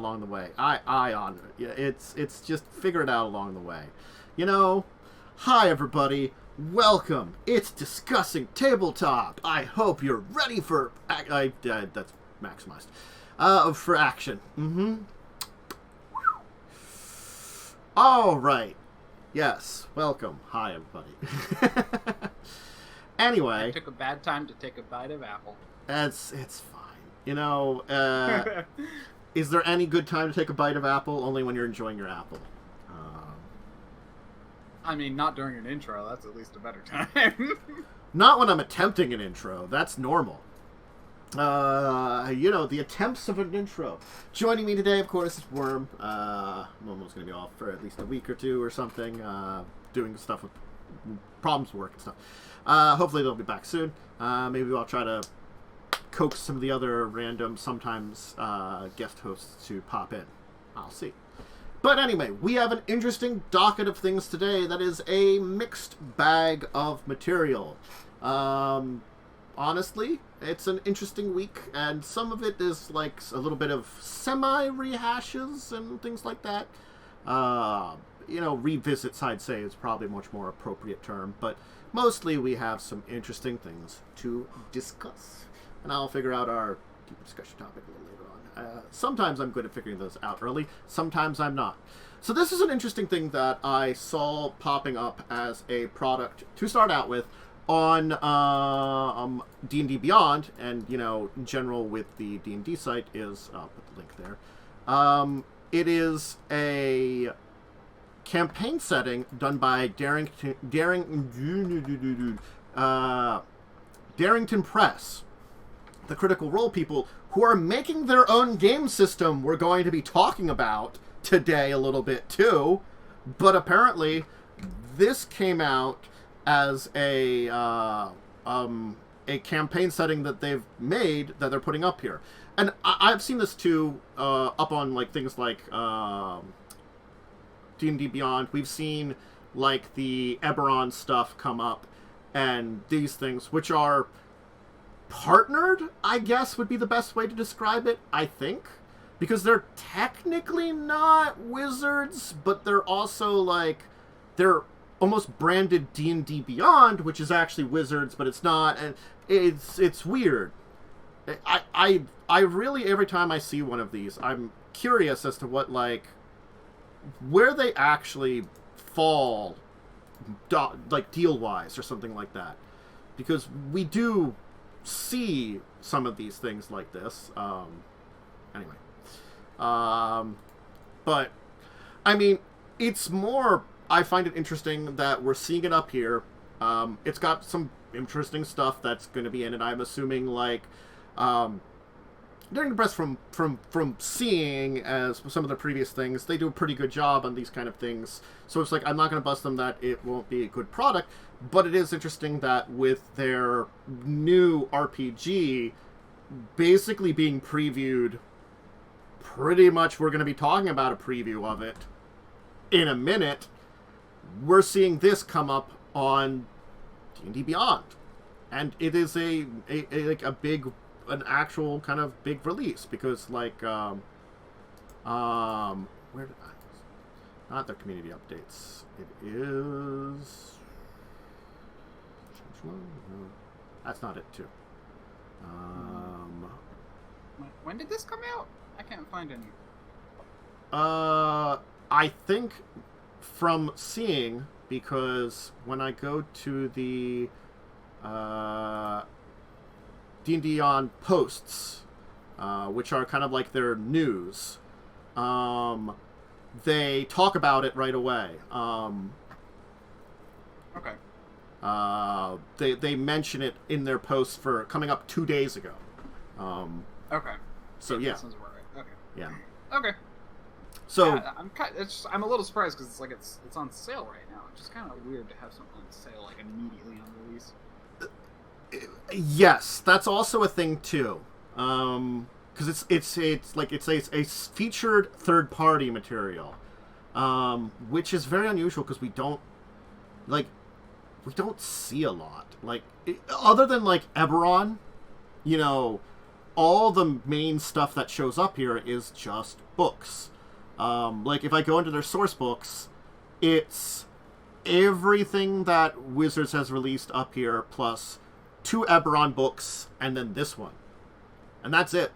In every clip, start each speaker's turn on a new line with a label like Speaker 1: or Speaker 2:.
Speaker 1: along the way. I honor it. It's just figure it out along the way. You know, hi everybody. Welcome. It's Discussing Tabletop. I hope you're ready for... that's maximized. For action. All right. Yes. Welcome. Hi, everybody. Anyway.
Speaker 2: I took a bad time to take a bite of apple.
Speaker 1: It's fine. You know, is there any good time to take a bite of apple? Only when you're enjoying your apple.
Speaker 2: I mean, not during an intro. That's at least a better time.
Speaker 1: Not when I'm attempting an intro. That's normal. You know, the attempts of an intro. Joining me today, of course, is Worm. Momo's going to be off for at least a week or two or something, doing stuff with problems with work and stuff. Hopefully they'll be back soon. Maybe I'll try to coax some of the other random, sometimes guest hosts to pop in. I'll see. But anyway, we have an interesting docket of things today that is a mixed bag of material. Honestly, it's an interesting week, and some of it is like a little bit of semi-rehashes and things like that. You know, revisits, I'd say, is probably a much more appropriate term, but mostly we have some interesting things to discuss. And I'll figure out our discussion topic a little later on. Sometimes I'm good at figuring those out early, sometimes I'm not. So this is an interesting thing that I saw popping up as a product to start out with on D&D Beyond, and, you know, in general with the D&D site is, I'll put the link there. It is a campaign setting done by Darrington Press, the Critical Role people, who are making their own game system we're going to be talking about today a little bit too. But apparently this came out as a campaign setting that they've made that they're putting up here. And I've seen this too up on like things like D&D Beyond. We've seen like the Eberron stuff come up, and these things, which are partnered, I guess would be the best way to describe it, I think. Because they're technically not wizards, but they're also like, they're almost branded D&D Beyond, which is actually wizards, but it's not, and it's weird. I really, every time I see one of these, I'm curious as to what, like, where they actually fall, like, deal-wise or something like that. Because we do see some of these things like this. Anyway. But, I mean, it's more, I find it interesting that we're seeing it up here. It's got some interesting stuff that's going to be in it. I'm assuming, like, during the press from seeing as some of the previous things, they do a pretty good job on these kind of things. So it's like, I'm not going to bust them that it won't be a good product, but it is interesting that with their new RPG basically being previewed, pretty much we're going to be talking about a preview of it in a minute. We're seeing this come up on D&D Beyond, and it is a big, an actual kind of big release, because like where did I, not their community updates, it is, that's not it too.
Speaker 2: When did this come out? I can't find any.
Speaker 1: I think from seeing, because when I go to the D&D on posts, which are kind of like their news, they talk about it right away.
Speaker 2: Okay.
Speaker 1: They mention it in their posts for coming up 2 days ago.
Speaker 2: Okay.
Speaker 1: So yeah.
Speaker 2: That sounds about right. Okay.
Speaker 1: Yeah.
Speaker 2: Okay.
Speaker 1: So
Speaker 2: yeah, I'm a little surprised because it's like it's on sale right now. It's just kind of weird to have something on sale like immediately on release.
Speaker 1: Yes, that's also a thing too. Because it's a featured third party material, which is very unusual because we don't see a lot, like other than like Eberron, you know. all the main stuff that shows up here is just books. Like, if I go into their source books, it's everything that Wizards has released up here, plus 2 Eberron books, and then this one. And that's it.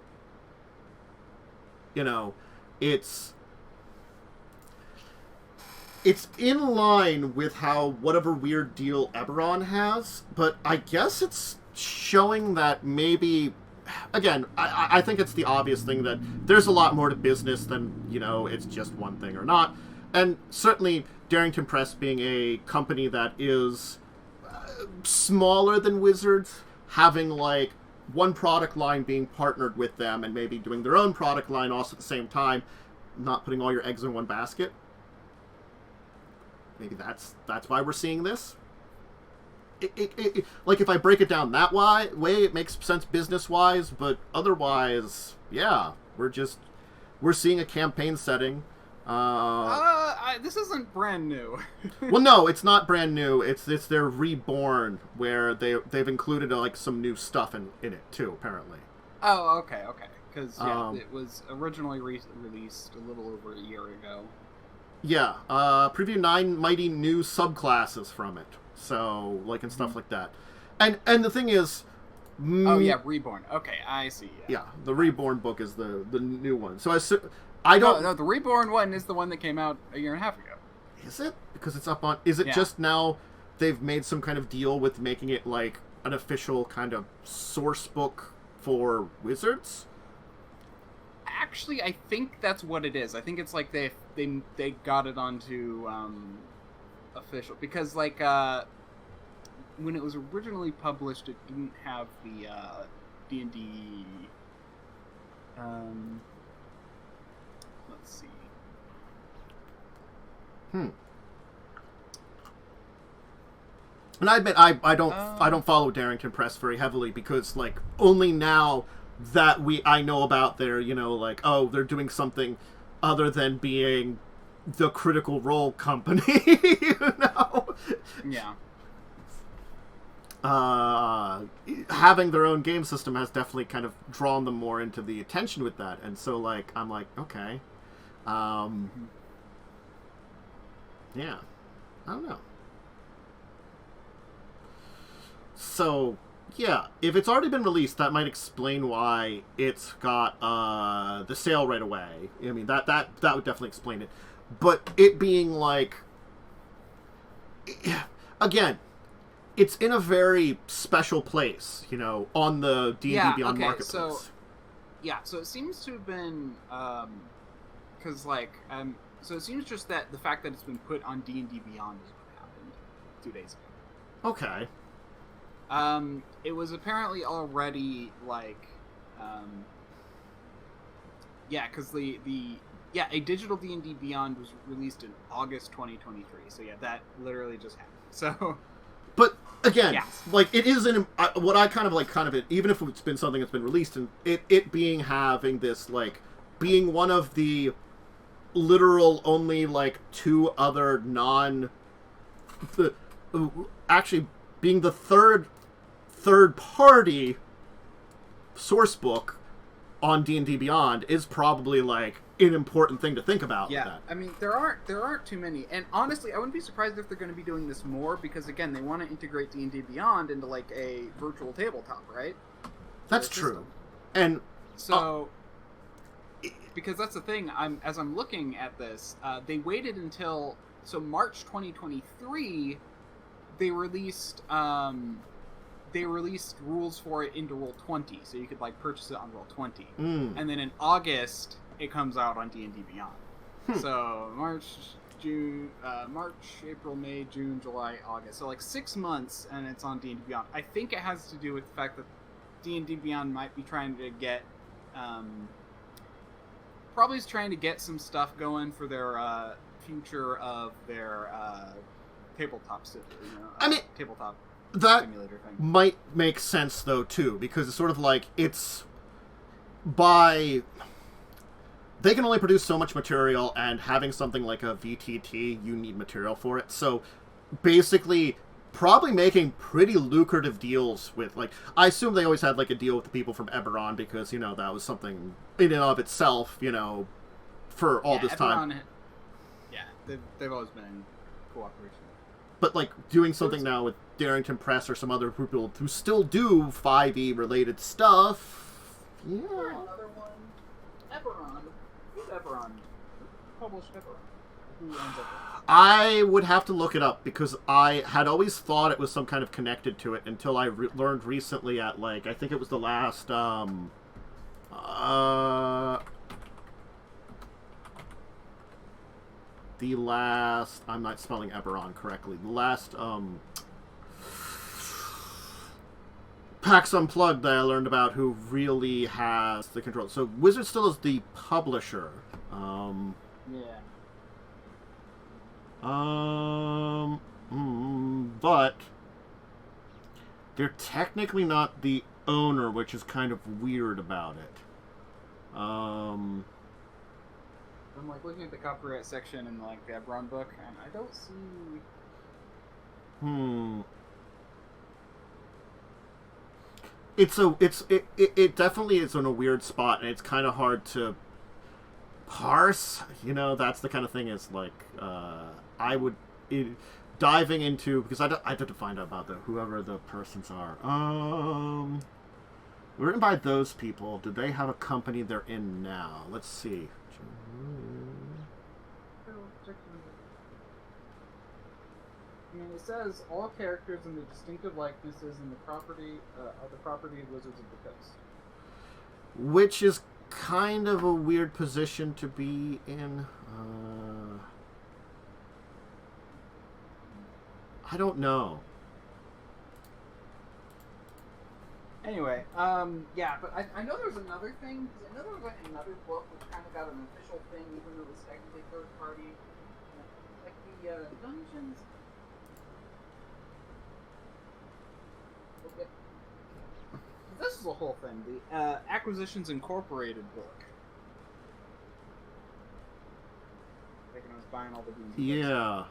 Speaker 1: You know, it's in line with how whatever weird deal Eberron has, but I guess it's showing that maybe, again, I think it's the obvious thing that there's a lot more to business than, you know, it's just one thing or not. And certainly Darrington Press being a company that is smaller than Wizards, having like one product line being partnered with them and maybe doing their own product line also at the same time, not putting all your eggs in one basket. Maybe that's why we're seeing this. Like, if I break it down that way, it makes sense business-wise, but otherwise, yeah, we're seeing a campaign setting.
Speaker 2: This isn't brand new.
Speaker 1: Well, no, it's not brand new. It's their Reborn, where they've included like some new stuff in it too, apparently.
Speaker 2: Oh, okay. Because it was originally released a little over a year ago.
Speaker 1: Yeah, preview 9 mighty new subclasses from it. So, like, and stuff like that. And the thing is...
Speaker 2: Oh, yeah, Reborn. Okay, I see.
Speaker 1: Yeah, the Reborn book is the new one. So I don't...
Speaker 2: No, the Reborn one is the one that came out a year and a half ago.
Speaker 1: Is it? Because it's up on... Is it just now they've made some kind of deal with making it, like, an official kind of source book for Wizards?
Speaker 2: Actually, I think that's what it is. I think it's like they got it onto official, because like when it was originally published, it didn't have the D&D. Let's see.
Speaker 1: And I admit I don't follow Darrington Press very heavily, because like only now that I know about their, you know, like, oh, they're doing something other than being the Critical Role company, you know?
Speaker 2: Yeah.
Speaker 1: Having their own game system has definitely kind of drawn them more into the attention with that, and so, like, I'm like, okay. Yeah. I don't know. So... yeah, if it's already been released, that might explain why it's got the sale right away. I mean, that would definitely explain it. But it being like... again, it's in a very special place, you know, on the D&D Beyond Marketplace.
Speaker 2: So it seems to have been... because, like... so it seems just that the fact that it's been put on D&D Beyond is what happened 2 days ago.
Speaker 1: Okay.
Speaker 2: It was apparently already, like, because a digital D&D Beyond was released in August 2023, so yeah, that literally just happened, so...
Speaker 1: But, again, like, it is what I kind of, even if it's been something that's been released, and it being having this, like, being one of the literal only, like, 2 other actually, being the third-party source book on D&D Beyond is probably, like, an important thing to think about.
Speaker 2: Yeah,
Speaker 1: with that.
Speaker 2: I mean, there aren't too many, and honestly, I wouldn't be surprised if they're going to be doing this more, because, again, they want to integrate D&D Beyond into, like, a virtual tabletop, right?
Speaker 1: That's true. And
Speaker 2: so... because that's the thing, as I'm looking at this, they waited until... So March 2023, they released rules for it into Roll20, so you could, like, purchase it on Roll20. And then in August, it comes out on D&D Beyond. So March, April, May, June, July, August. So, like, 6 months, and it's on D&D Beyond. I think it has to do with the fact that D&D Beyond might be trying to get... probably is trying to get some stuff going for their future of their tabletop, tabletop
Speaker 1: that
Speaker 2: simulator thing.
Speaker 1: Might make sense, though, too, because it's sort of like, it's by... They can only produce so much material, and having something like a VTT, you need material for it. So, basically, probably making pretty lucrative deals with, like, I assume they always had, like, a deal with the people from Eberron because, you know, that was something in and of itself, you know, for all this time.
Speaker 2: Yeah, they've always been in cooperation.
Speaker 1: But, like, doing something now with Darrington Press or some other people who still do 5e related stuff. Yeah.
Speaker 2: Or another one. Eberron. Who's Eberron? Who published Eberron? Who owns Eberron?
Speaker 1: I would have to look it up because I had always thought it was some kind of connected to it until I learned recently at, like, I think it was the last, I'm not spelling Eberron correctly. The last, PAX Unplugged that I learned about who really has the control. So Wizard still is the publisher.
Speaker 2: Yeah.
Speaker 1: But they're technically not the owner, which is kind of weird about it.
Speaker 2: I'm like looking at the copyright section in like the Eberron book, and I don't see.
Speaker 1: It definitely is in a weird spot, and it's kind of hard to parse. You know, that's the kind of thing. Is like diving into, because I had to find out about whoever the persons are. Written by those people. Do they have a company they're in now? Let's see.
Speaker 2: And it says all characters and the distinctive likenesses in the property are the property of Wizards of the Coast.
Speaker 1: Which is kind of a weird position to be in. I don't know.
Speaker 2: Anyway, yeah, but I know there's another thing, because I know there was like another book which kind of got an official thing, even though it was technically third party. Like the Dungeons. Okay. This is a whole thing. The Acquisitions Incorporated book. Like when I was buying all the games.
Speaker 1: Yeah.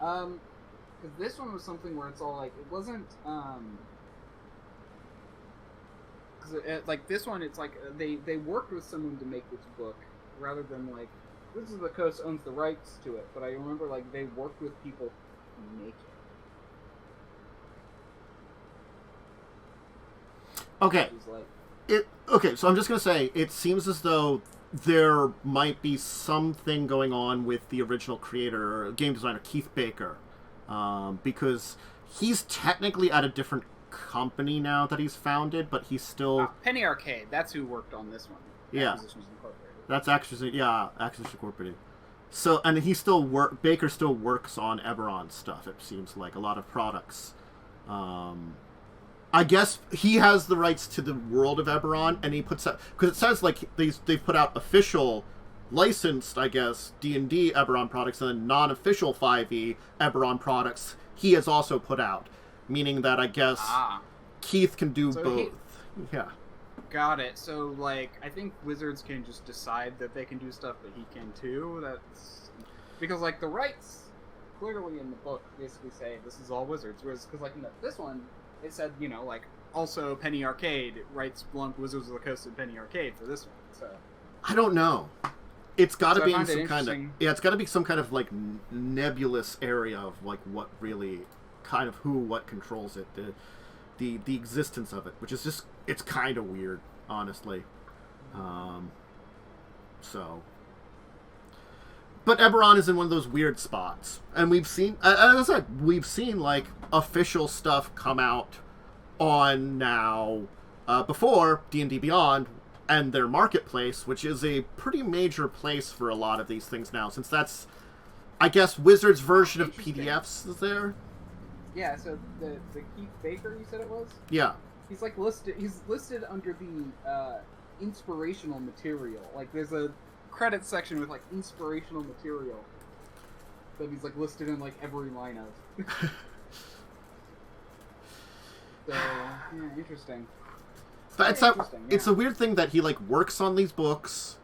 Speaker 2: Because this one was something where it's all like, it wasn't, like this one, it's like they worked with someone to make this book rather than like Wizards of the Coast owns the rights to it. But I remember like they worked with people to make it.
Speaker 1: Okay. Okay. So I'm just gonna say it seems as though there might be something going on with the original creator, game designer Keith Baker, because he's technically at a different company now that he's founded, but he's still
Speaker 2: Penny Arcade. That's who worked on this one.
Speaker 1: Yeah,
Speaker 2: Acquisitions Incorporated.
Speaker 1: That's Acquisitions Incorporated. So, and he Baker still works on Eberron stuff. It seems like a lot of products. I guess he has the rights to the world of Eberron, and he puts out, because it says like they've put out official licensed, I guess, D&D Eberron products, and then non-official 5e Eberron products he has also put out. Meaning that I guess Keith can do both. Yeah. Got
Speaker 2: it. So, like, I think Wizards can just decide that they can do stuff, but he can too. That's because, like, the rights clearly in the book basically say this is all Wizards. Whereas, because, like, in this one, it said, you know, like, also Penny Arcade rights belong to Wizards of the Coast and Penny Arcade for this one. So
Speaker 1: I don't know. It's got to be in some kind of it's got to be some kind of like nebulous area of like what really. Kind of what controls it, the existence of it, which is just, it's kind of weird, honestly. So, but Eberron is in one of those weird spots, and we've seen, as I said, we've seen like official stuff come out on now before D&D Beyond and their marketplace, which is a pretty major place for a lot of these things now, since that's, I guess, Wizards' version of PDFs is there.
Speaker 2: Yeah, so the Keith Baker, you said it was?
Speaker 1: Yeah.
Speaker 2: He's like listed. He's listed under the inspirational material. Like, there's a credits section with like inspirational material that he's like listed in like every line of. So yeah, interesting.
Speaker 1: But it's a weird thing that he like works on these books,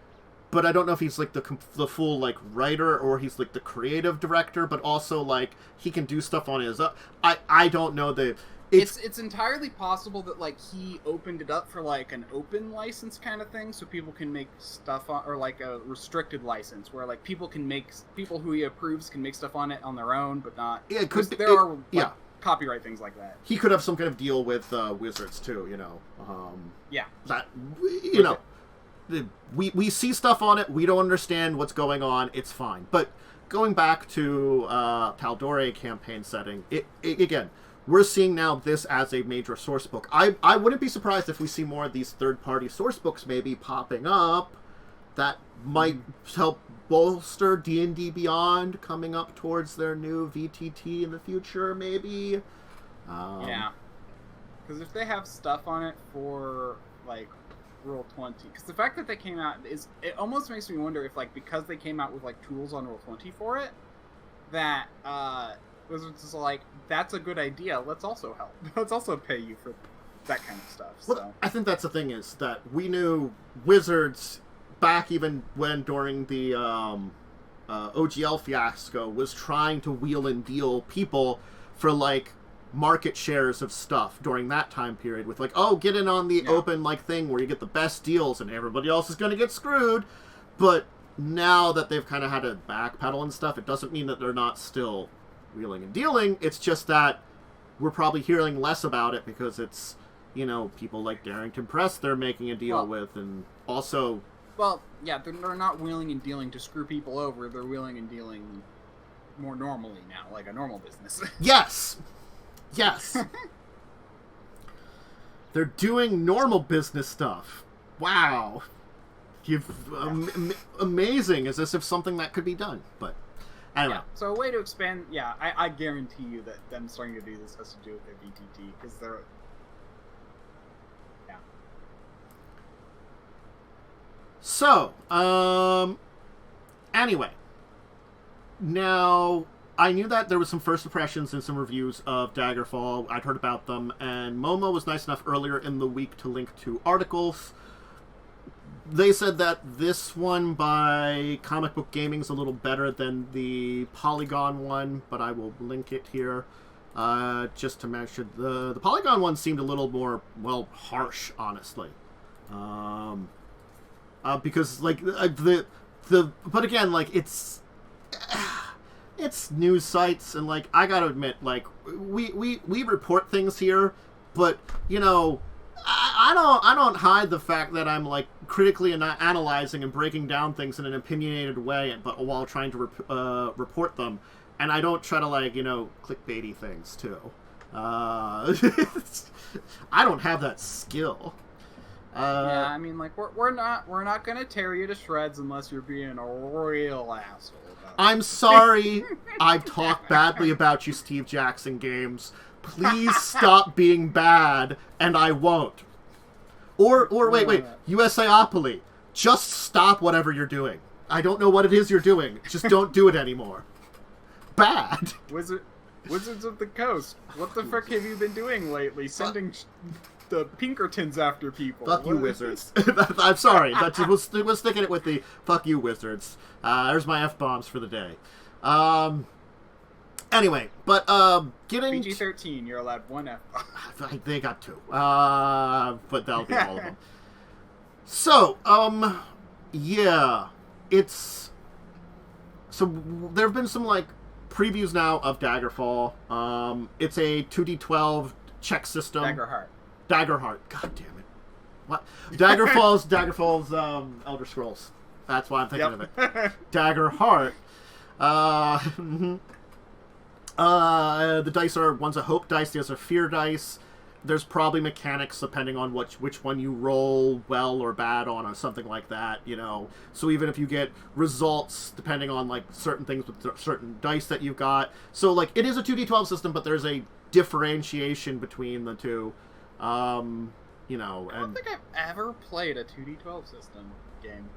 Speaker 1: but I don't know if he's like the full like writer or he's like the creative director, but also like he can do stuff on his. I don't know the.
Speaker 2: It's entirely possible that like he opened it up for like an open license kind of thing, so people can make stuff on, or like a restricted license where like people who he approves can make stuff on it on their own, but not.
Speaker 1: Yeah, it could.
Speaker 2: There are copyright things like that.
Speaker 1: He could have some kind of deal with Wizards too, you know.
Speaker 2: Yeah.
Speaker 1: That you know, we see stuff on it. We don't understand what's going on. It's fine. But going back to Tal'Dorei campaign setting, it again. We're seeing now this as a major source book. I wouldn't be surprised if we see more of these third-party source books maybe popping up that might help bolster D&D Beyond coming up towards their new VTT in the future, maybe.
Speaker 2: Yeah. Because if they have stuff on it for, like, Roll20... Because the fact that they came out it almost makes me wonder if, like, because they came out with, like, tools on Roll20 for it, that, Wizards is like, that's a good idea. Let's also help. Let's also pay you for that kind of stuff. So.
Speaker 1: Well, I think that's the thing is that we knew Wizards back even when during the OGL fiasco was trying to wheel and deal people for like market shares of stuff during that time period with like, oh, get in on the open like thing where you get the best deals and everybody else is going to get screwed. But now that they've kind of had to backpedal and stuff, it doesn't mean that they're not still wheeling and dealing. It's just that we're probably hearing less about it because it's, you know, people like Darrington Press they're making a deal with, and also...
Speaker 2: Well, yeah, they're not wheeling and dealing to screw people over. They're wheeling and dealing more normally now, like a normal business.
Speaker 1: Yes! Yes! They're doing normal business stuff. Wow. Amazing, as if something that could be done, but... I don't know.
Speaker 2: So a way to expand, I guarantee you that them starting to do this has to do with their VTT, because they're... Yeah.
Speaker 1: So, anyway. Now, I knew that there was some first impressions and some reviews of Daggerfall. I'd heard about them, and Momo was nice enough earlier in the week to link to articles. They said that this one by Comic Book Gaming is a little better than the Polygon one, but I will link it here just to mention. The Polygon one seemed a little more, well, harsh, honestly. Because, like, but again, like, it's news sites, and, like, I gotta admit, like, we report things here, but, you know... I don't hide the fact that I'm like critically analyzing and breaking down things in an opinionated way, but while trying to report them, and I don't try to like, you know, clickbaity things too. I don't have that skill.
Speaker 2: Yeah, I mean, like we're not gonna tear you to shreds unless you're being a real asshole.
Speaker 1: I'm sorry. I've talked badly about you, Steve Jackson Games. Please stop being bad, and I won't. Or wait, USAopoly. Just stop whatever you're doing. I don't know what it is you're doing. Just don't do it anymore. Bad.
Speaker 2: Wizards of the Coast. What the frick have you been doing lately? Sending the Pinkertons after people.
Speaker 1: Fuck you, Wizards. I'm sorry. We'll stick it with the fuck you, Wizards. There's my F-bombs for the day. Anyway, but getting...
Speaker 2: PG-13, you're allowed one F-bomb.
Speaker 1: They got two. But that'll be all of them. So, yeah. It's... So, there have been some, like, previews now of Daggerfall. It's a 2d12 check system. Daggerheart. God damn it. What? Daggerfall's Elder Scrolls. That's why I'm thinking of it. Daggerheart. The dice are, one's a hope dice, the other's a fear dice. There's probably mechanics depending on which one you roll well or bad on or something like that, you know. So even if you get results depending on like certain things with certain dice that you've got. So like it is a 2d12 system, but there's a differentiation between the two. You know,
Speaker 2: I don't think I've ever played a 2d12 system game.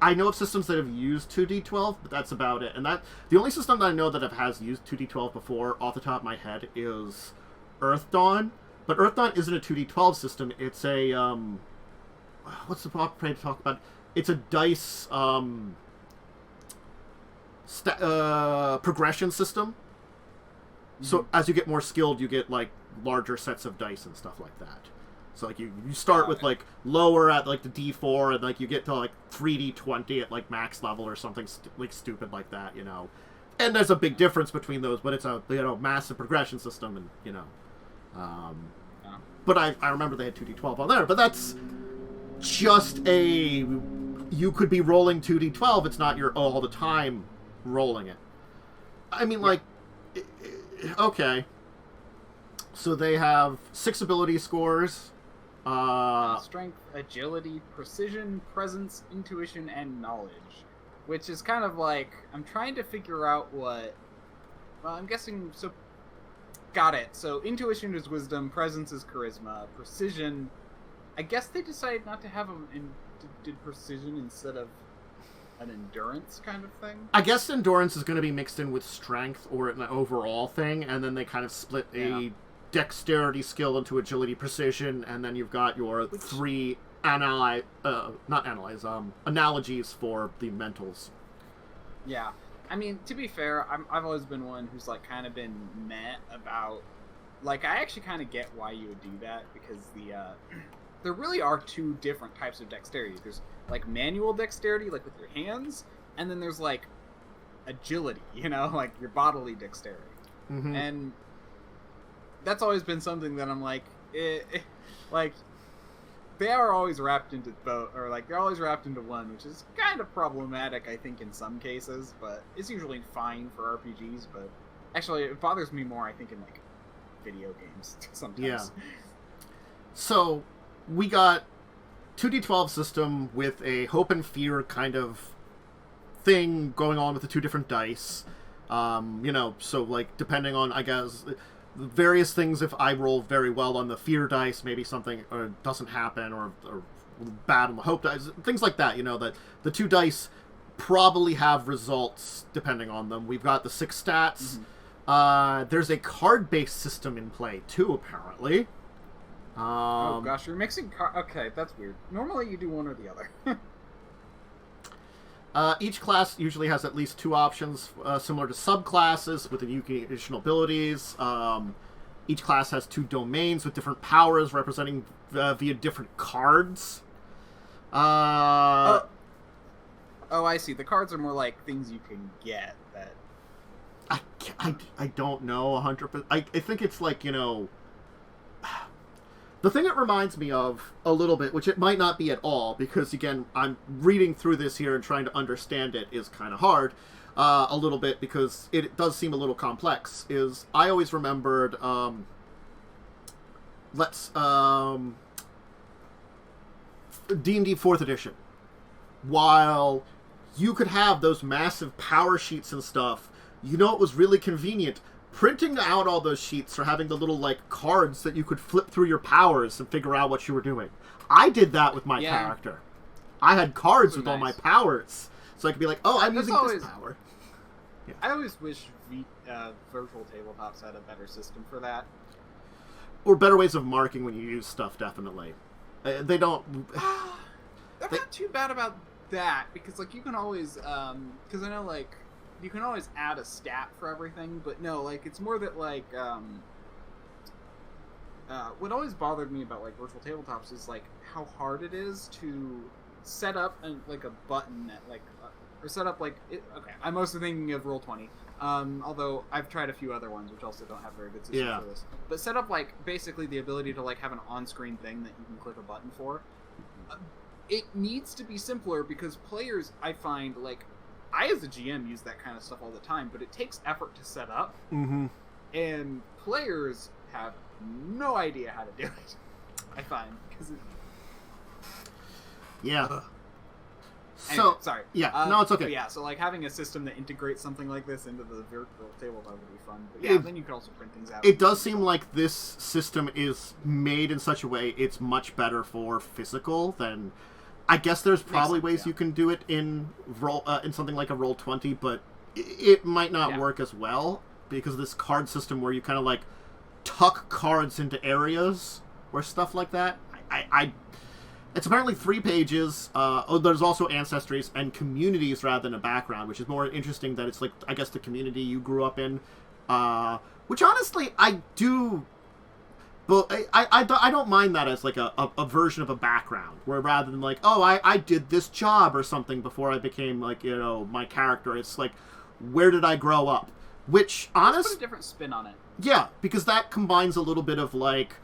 Speaker 1: I know of systems that have used 2d12, but that's about it. And the only system that I know that has used 2d12 before, off the top of my head, is Earth Dawn. But Earth Dawn isn't a 2d12 system. It's a what's the proper way to talk about? It's a dice progression system. So as you get more skilled, you get like larger sets of dice and stuff like that. So like you start with like lower at like the D4 and like you get to like 3D20 at like max level or something like stupid like that, you know. And there's a big difference between those, but it's a massive progression system, and you know. But I remember they had 2D12 on there, but that's just you could be rolling 2D12. It's not your all the time rolling it. I mean, like, okay. So they have 6 ability scores.
Speaker 2: Strength, agility, precision, presence, intuition, and knowledge. Which is kind of like, I'm trying to figure out what... Well, I'm guessing... So, got it. So intuition is wisdom, presence is charisma, precision... I guess they decided not to have them did precision instead of an endurance kind of thing?
Speaker 1: I guess endurance is going to be mixed in with strength or an overall thing, and then they kind of split a dexterity skill into agility, precision, and then you've got your 3 analogies for the mentals.
Speaker 2: Yeah. I mean, to be fair, I've always been one who's, like, kind of been meh about... Like, I actually kind of get why you would do that, because there really are 2 different types of dexterity. There's, like, manual dexterity, like, with your hands, and then there's, like, agility, you know? Like, your bodily dexterity. Mm-hmm. And that's always been something that I'm like, like... They are always wrapped into both, or like they're always wrapped into one, which is kind of problematic, I think, in some cases. But it's usually fine for RPGs. But actually, it bothers me more, I think, in like video games sometimes.
Speaker 1: Yeah. So we got 2d12 system with a hope and fear kind of thing going on with the 2 different dice. You know, so like depending on, I guess, various things. If I roll very well on the fear dice, maybe something doesn't happen, or bad on the hope dice, things like that. You know, that the 2 dice probably have results depending on them. We've got the 6 stats. Mm-hmm. There's a card-based system in play too, apparently.
Speaker 2: Oh gosh, you're mixing okay, that's weird. Normally you do one or the other.
Speaker 1: Each class usually has at least 2 options, similar to subclasses with the unique additional abilities. Each class has 2 domains with different powers representing via different cards.
Speaker 2: Oh, I see. The cards are more like things you can get. That
Speaker 1: I don't know 100%. I think it's like, you know... The thing it reminds me of a little bit, which it might not be at all, because, again, I'm reading through this here and trying to understand it is kind of hard, a little bit, because it does seem a little complex, is I always remembered, D&D 4th edition. While you could have those massive power sheets and stuff, you know it was really convenient printing out all those sheets or having the little, like, cards that you could flip through your powers and figure out what you were doing. I did that with my character. I had cards with all my powers. So I could be like, oh, I'm using this power.
Speaker 2: Yeah. I always wish virtual tabletops had a better system for that.
Speaker 1: Or better ways of marking when you use stuff, definitely. They don't...
Speaker 2: They're not too bad about that, because, like, you can always... Because I know, like... You can always add a stat for everything, but no, like, it's more that, like, what always bothered me about, like, virtual tabletops is, like, how hard it is to set up, like, a button that, like, or set up, like, okay, I'm mostly thinking of Roll20, although I've tried a few other ones, which also don't have very good systems for this, but set up, like, basically the ability to, like, have an on-screen thing that you can click a button for. It needs to be simpler, because players, I find, like, I, as a GM, use that kind of stuff all the time, but it takes effort to set up, and players have no idea how to do it, I find.
Speaker 1: Yeah.
Speaker 2: Anyway, sorry.
Speaker 1: Yeah, no, it's okay.
Speaker 2: Yeah, so, like, having a system that integrates something like this into the virtual tabletop would be fun. But yeah, then you could also print things out.
Speaker 1: It does seem like this system is made in such a way it's much better for physical than... I guess there's probably ways you can do it in in something like a Roll20, but it might not work as well because of this card system where you kind of, like, tuck cards into areas or stuff like that. It's apparently 3 pages. There's also ancestries and communities rather than a background, which is more interesting that it's like, I guess, the community you grew up in. Which, honestly, I do... But I don't mind that as, like, a version of a background, where rather than, like, oh, I did this job or something before I became, like, you know, my character, it's like, where did I grow up? Which, honestly...
Speaker 2: Put a different spin on it.
Speaker 1: Yeah, because that combines a little bit of, like...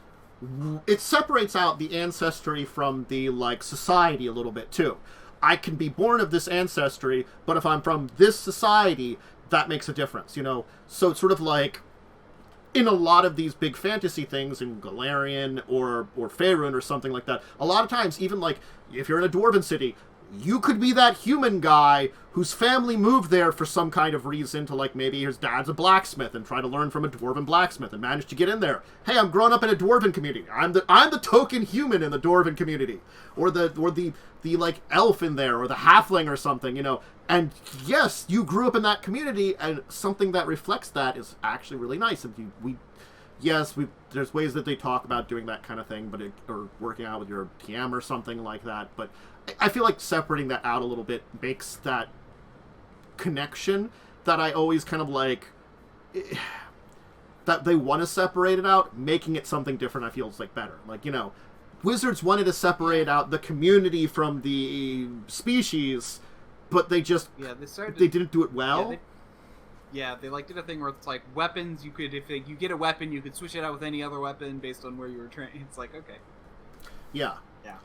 Speaker 1: It separates out the ancestry from the, like, society a little bit, too. I can be born of this ancestry, but if I'm from this society, that makes a difference, you know? So it's sort of like... In a lot of these big fantasy things, in Galarian or Faerun or something like that, a lot of times, even, like, if you're in a dwarven city... You could be that human guy whose family moved there for some kind of reason to, like, maybe his dad's a blacksmith and try to learn from a dwarven blacksmith and manage to get in there. Hey, I'm growing up in a dwarven community. I'm the token human in the dwarven community. Or the like, elf in there, or the halfling or something, you know. And, yes, you grew up in that community, and something that reflects that is actually really nice. And there's ways that they talk about doing that kind of thing, or working out with your TM or something like that, but... I feel like separating that out a little bit makes that connection that I always kind of like... That they want to separate it out, making it something different I feel is, like, better. Like, you know, Wizards wanted to separate out the community from the species, but they just... Yeah, they didn't do it well.
Speaker 2: They like did a thing where it's like, weapons, if you get a weapon, you could switch it out with any other weapon based on where you were trained. It's like, okay.
Speaker 1: Yeah.
Speaker 2: Yeah.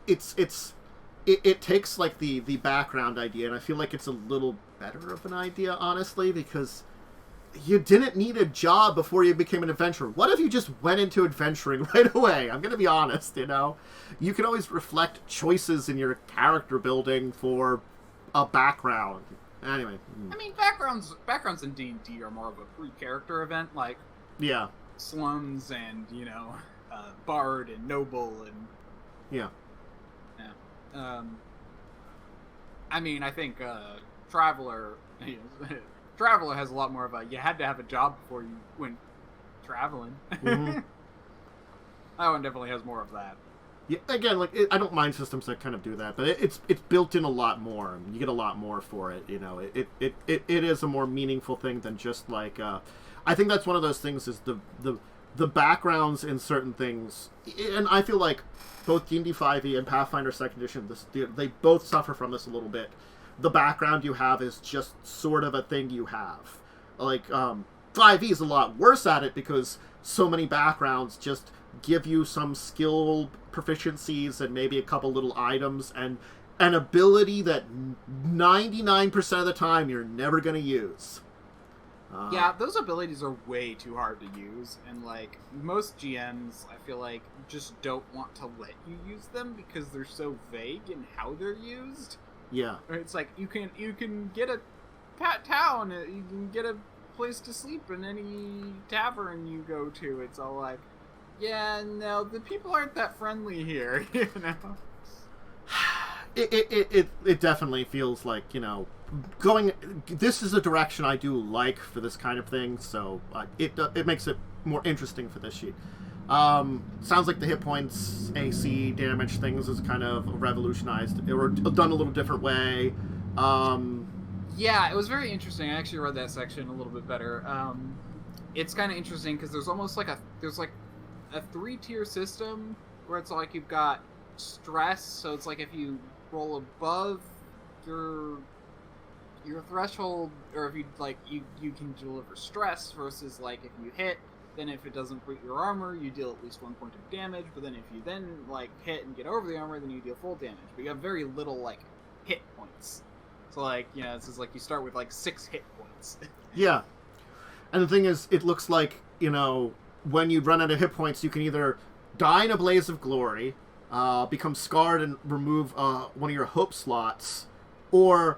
Speaker 1: It takes, like, the background idea, and I feel like it's a little better of an idea, honestly, because you didn't need a job before you became an adventurer. What if you just went into adventuring right away? I'm gonna be honest, you know? You can always reflect choices in your character building for a background. Anyway.
Speaker 2: I mean, backgrounds in D&D are more of a pre-character event, like...
Speaker 1: Yeah.
Speaker 2: Slums and, you know, Bard and Noble and...
Speaker 1: Yeah.
Speaker 2: I mean, I think Traveler Traveler has a lot more of a, you had to have a job before you went traveling. Mm-hmm. That one definitely has more of that.
Speaker 1: Yeah, again, like, I don't mind systems that kind of do that, but it's built in a lot more. You get a lot more for it, you know. It is a more meaningful thing than just, like, I think that's one of those things is the backgrounds in certain things, and I feel like both D&D 5e and Pathfinder 2nd Edition, they both suffer from this a little bit. The background you have is just sort of a thing you have. Like, 5e is a lot worse at it because so many backgrounds just give you some skill proficiencies and maybe a couple little items and an ability that 99% of the time you're never going to use.
Speaker 2: Yeah, those abilities are way too hard to use, and, like, most GMs, I feel like, just don't want to let you use them because they're so vague in how they're used.
Speaker 1: Yeah.
Speaker 2: It's like, you can get a town, you can get a place to sleep in any tavern you go to. It's all like, yeah, no, the people aren't that friendly here, you know?
Speaker 1: It definitely feels like, you know, this is a direction I do like for this kind of thing, so it makes it more interesting for this sheet. Sounds like the hit points, AC, damage things is kind of revolutionized, or done a little different way.
Speaker 2: Yeah, it was very interesting. I actually read that section a little bit better. It's kind of interesting because there's almost like a 3-tier system where it's like you've got stress, so it's like if you roll above your threshold, or if you can deliver stress, versus like if you hit, then if it doesn't break your armor, you deal at least 1 point of damage, but then if you then like hit and get over the armor, then you deal full damage, but you have very little like hit points. So like, you know, it's just like you start with like 6 hit points.
Speaker 1: Yeah. And the thing is, it looks like, you know, when you run out of hit points, you can either die in a blaze of glory, become scarred and remove one of your hope slots, or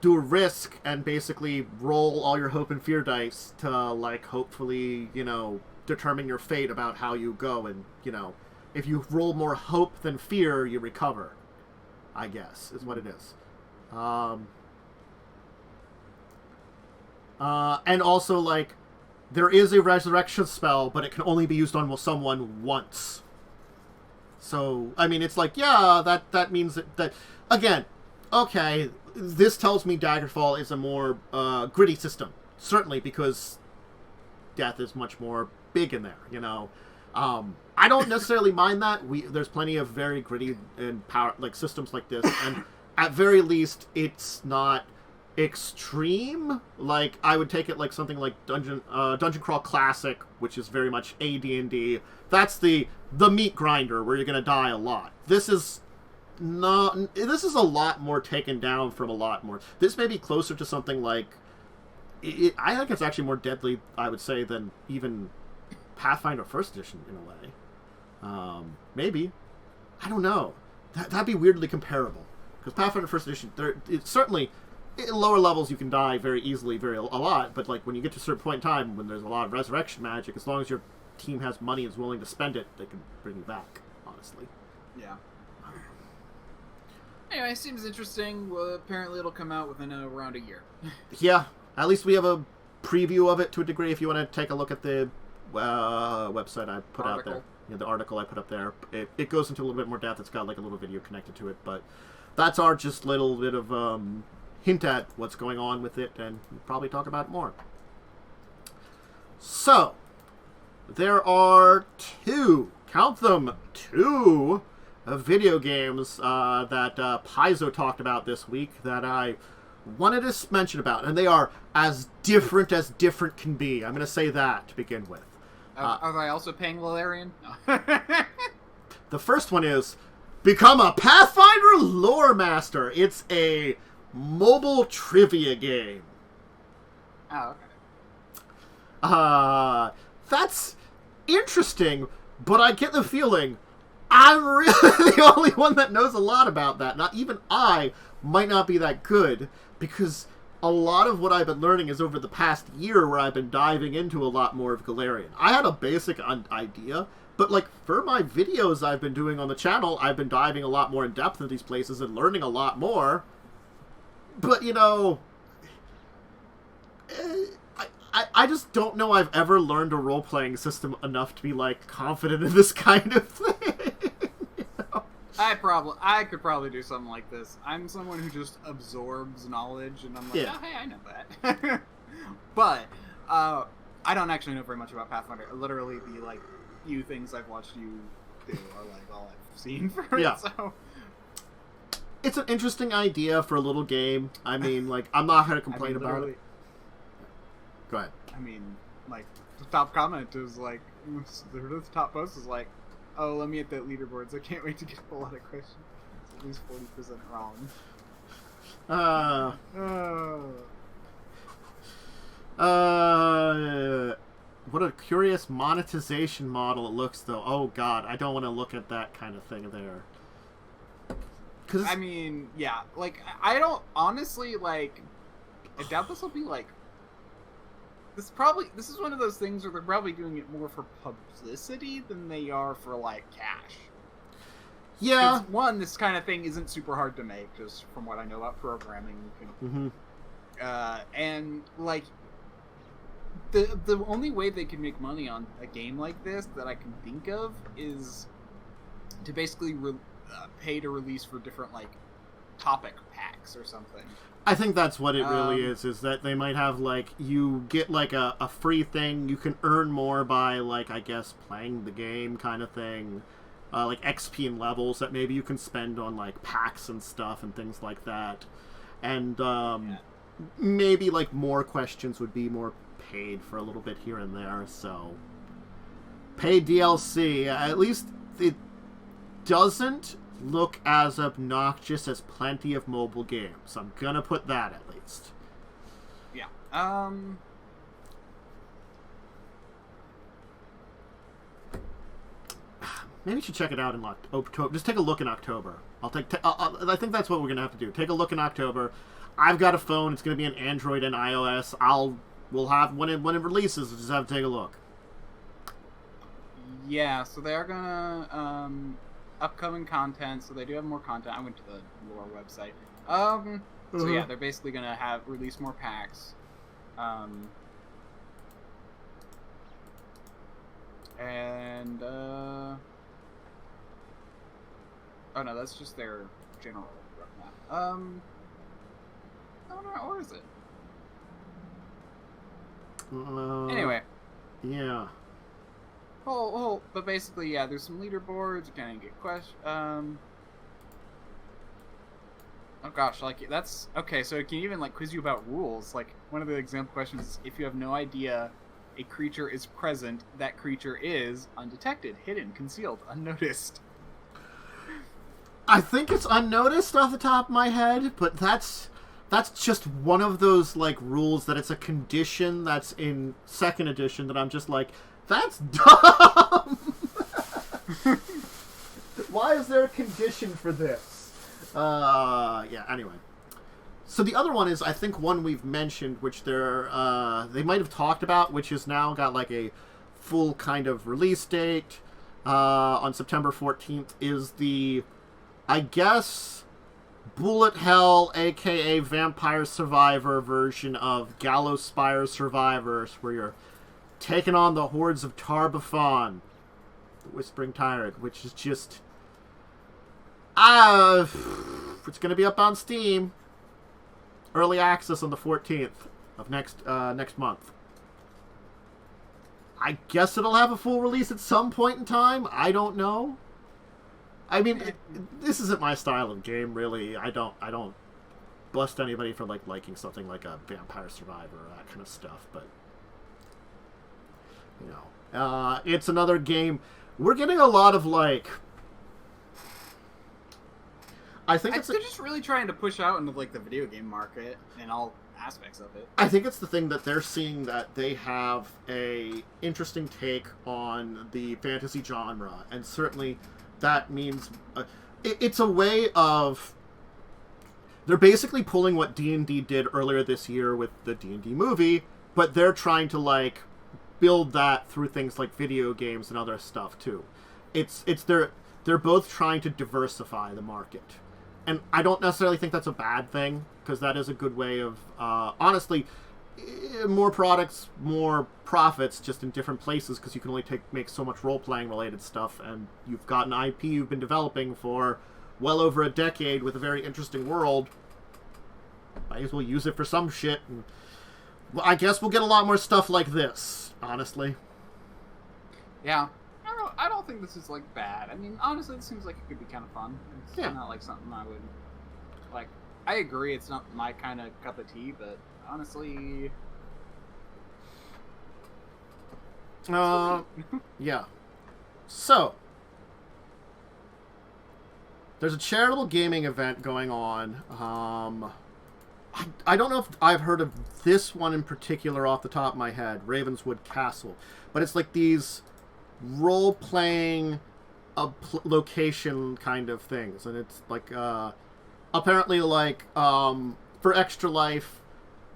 Speaker 1: do a risk and basically roll all your hope and fear dice to, like, hopefully, you know, determine your fate about how you go. And, you know, if you roll more hope than fear, you recover, I guess, is what it is. And also, like, there is a resurrection spell, but it can only be used on someone once. So, I mean, it's like, yeah, that means that again, okay, this tells me Daggerfall is a more gritty system. Certainly, because death is much more big in there, you know. I don't necessarily mind that. There's plenty of very gritty and power like systems like this, and at very least, it's not extreme. Like, I would take it like something like Dungeon Crawl Classic, which is very much AD&D. That's the meat grinder where you're gonna die a lot. This is not. This is a lot more taken down from a lot more. This may be closer to something like. I think it's actually more deadly, I would say, than even Pathfinder First Edition in a way. Maybe. I don't know. That'd be weirdly comparable. Because Pathfinder First Edition, it's certainly, in lower levels you can die very easily, a lot, but like when you get to a certain point in time, when there's a lot of resurrection magic, as long as your team has money and is willing to spend it, they can bring you back, honestly.
Speaker 2: Yeah. Anyway, seems interesting. Well, apparently it'll come out within around a year.
Speaker 1: Yeah. At least we have a preview of it to a degree if you want to take a look at the website I put out there. Yeah, the article I put up there. It goes into a little bit more depth. It's got like a little video connected to it, but that's our just little bit of hint at what's going on with it, and we'll probably talk about it more. So, there are count them, two video games that Paizo talked about this week that I wanted to mention about, and they are as different can be. I'm going to say that to begin with.
Speaker 2: Are they also paying Olirant? No.
Speaker 1: The first one is Become a Pathfinder Lore Master. It's a mobile trivia game.
Speaker 2: Oh, okay.
Speaker 1: That's interesting, but I get the feeling I'm really the only one that knows a lot about that. Not even I might not be that good, because a lot of what I've been learning is over the past year where I've been diving into a lot more of Golarion. I had a basic idea, but like for my videos I've been doing on the channel, I've been diving a lot more in depth in these places and learning a lot more. But, you know, I just don't know I've ever learned a role-playing system enough to be, like, confident in this kind of thing. You know?
Speaker 2: I could probably do something like this. I'm someone who just absorbs knowledge, and I'm like, oh, hey, I know that. But, I don't actually know very much about Pathfinder. Literally, the, like, few things I've watched you do are, like, all I've seen for it, so...
Speaker 1: It's an interesting idea for a little game. I mean, like, I'm not going to complain about it. Go ahead.
Speaker 2: I mean, like, the top comment is like, the top post is like, oh, let me hit that leaderboards. I can't wait to get a lot of questions. It's at least 40% wrong.
Speaker 1: What a curious monetization model it looks, though. Oh, God, I don't want to look at that kind of thing there.
Speaker 2: I mean, yeah, like, I don't, honestly, like, I doubt this will be, like, this is one of those things where they're probably doing it more for publicity than they are for, like, cash.
Speaker 1: Yeah.
Speaker 2: One, this kind of thing isn't super hard to make, just from what I know about programming. And, like, the only way they can make money on a game like this that I can think of is to basically pay to release for different, like, topic packs or something.
Speaker 1: I think that's what it really is that they might have, like, you get, like, a free thing, you can earn more by, like, I guess, playing the game kind of thing, like XP and levels that maybe you can spend on, like, packs and stuff and things like that. And, maybe, like, more questions would be more paid for a little bit here and there, so... Paid DLC, at least it doesn't look as obnoxious as plenty of mobile games. I'm gonna put that at least.
Speaker 2: Yeah.
Speaker 1: Maybe you should check it out in October. Just take a look in October. I think that's what we're gonna have to do. Take a look in October. I've got a phone. It's gonna be an Android and iOS. We'll have when it releases. We'll just have to take a look.
Speaker 2: Yeah. So they are gonna upcoming content, so they do have more content. I went to the lore website. So yeah, they're basically gonna release more packs. Oh no, that's just their general roadmap. Oh no, or is it? Anyway.
Speaker 1: Yeah.
Speaker 2: But basically, yeah, there's some leaderboards. You kind of get questions. Oh gosh, like that's okay. So it can even like quiz you about rules. Like one of the example questions is if you have no idea a creature is present, that creature is undetected, hidden, concealed, unnoticed.
Speaker 1: I think it's unnoticed off the top of my head, but that's just one of those like rules that it's a condition that's in second edition that I'm just like, that's dumb. Why is there a condition for this? Yeah, anyway. So the other one is, I think, one we've mentioned, which they might have talked about, which has now got like a full kind of release date on September 14th, is the, I guess, Bullet Hell, aka Vampire Survivor version of Gallows Spire Survivors, where you're taking on the hordes of Tar-Baphon, the Whispering Tyrant, which is just... it's going to be up on Steam. Early access on the 14th of next month. I guess it'll have a full release at some point in time. I don't know. I mean, this isn't my style of game, really. I don't bust anybody for like liking something like a Vampire Survivor or that kind of stuff, but you know, it's another game. We're getting a lot of like. I think they're
Speaker 2: just really trying to push out into like the video game market and all aspects of it.
Speaker 1: I think it's the thing that they're seeing that they have a interesting take on the fantasy genre, and certainly that means it's a way of. They're basically pulling what D&D did earlier this year with the D&D movie, but they're trying to like build that through things like video games and other stuff too. They're both trying to diversify the market. And I don't necessarily think that's a bad thing, because that is a good way of, honestly, more products, more profits, just in different places, because you can only make so much role-playing related stuff, and you've got an IP you've been developing for well over a decade with a very interesting world. Might as well use it for some shit. And, well, I guess we'll get a lot more stuff like this, honestly.
Speaker 2: Yeah. I don't think this is, like, bad. I mean, honestly, it seems like it could be kind of fun. It's not, like, something I would... Like, I agree it's not my kind of cup of tea, but honestly...
Speaker 1: Yeah. So, there's a charitable gaming event going on. I don't know if I've heard of this one in particular off the top of my head, Ravenswood Castle. But it's like these... role-playing location kind of things, and it's like apparently like for Extra Life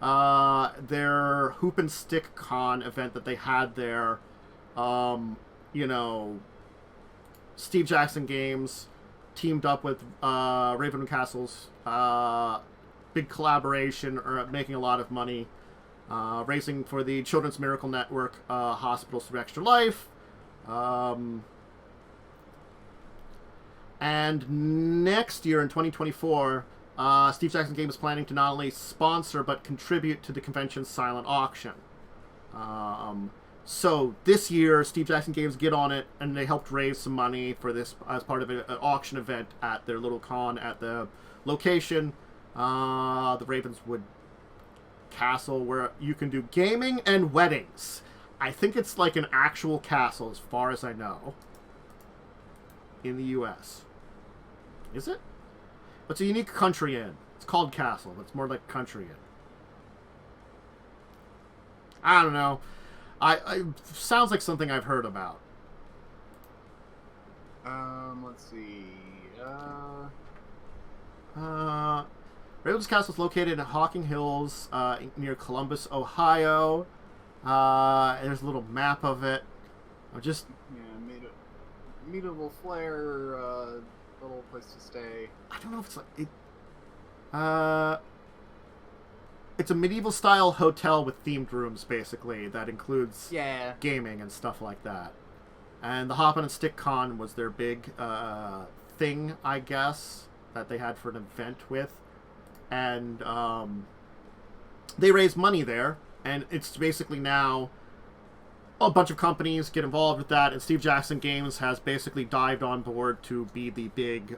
Speaker 1: their Hoop and Stick Con event that they had there, you know, Steve Jackson Games teamed up with Ravenwood Castle's big collaboration, or making a lot of money, raising for the Children's Miracle Network Hospitals Through Extra Life. And next year in 2024, Steve Jackson Games is planning to not only sponsor but contribute to the convention's silent auction. So this year, Steve Jackson Games get on it, and they helped raise some money for this as part of an auction event at their little con at the location, the Ravenswood Castle, where you can do gaming and weddings. I think it's like an actual castle, as far as I know, in the U.S. Is it? It's a unique country inn. It's called Castle, but it's more like country inn. I don't know. I sounds like something I've heard about.
Speaker 2: Let's see.
Speaker 1: Ravenswood Castle is located in Hocking Hills, near Columbus, Ohio. There's a little map of it.
Speaker 2: Medieval flair, little place to stay.
Speaker 1: I don't know if it's like it. It's a medieval style hotel with themed rooms, basically, that includes gaming and stuff like that. And the Hoppin' and Stick Con was their big thing, I guess, that they had for an event with. And they raised money there, and it's basically now a bunch of companies get involved with that, and Steve Jackson Games has basically dived on board to be the big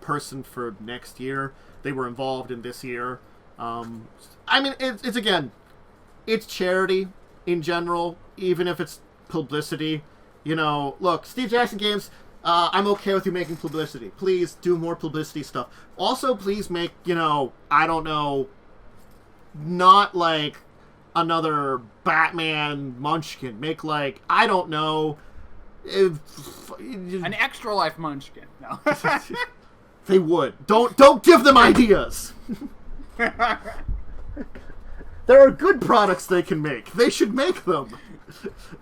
Speaker 1: person for next year. They were involved in this year. I mean, it's again, it's charity in general, even if it's publicity. You know, look, Steve Jackson Games, I'm okay with you making publicity. Please do more publicity stuff. Also, please make, you know, I don't know, not like another Batman Munchkin. Make like, I don't know,
Speaker 2: an Extra Life Munchkin. No.
Speaker 1: They would. Don't give them ideas. There are good products they can make. They should make them.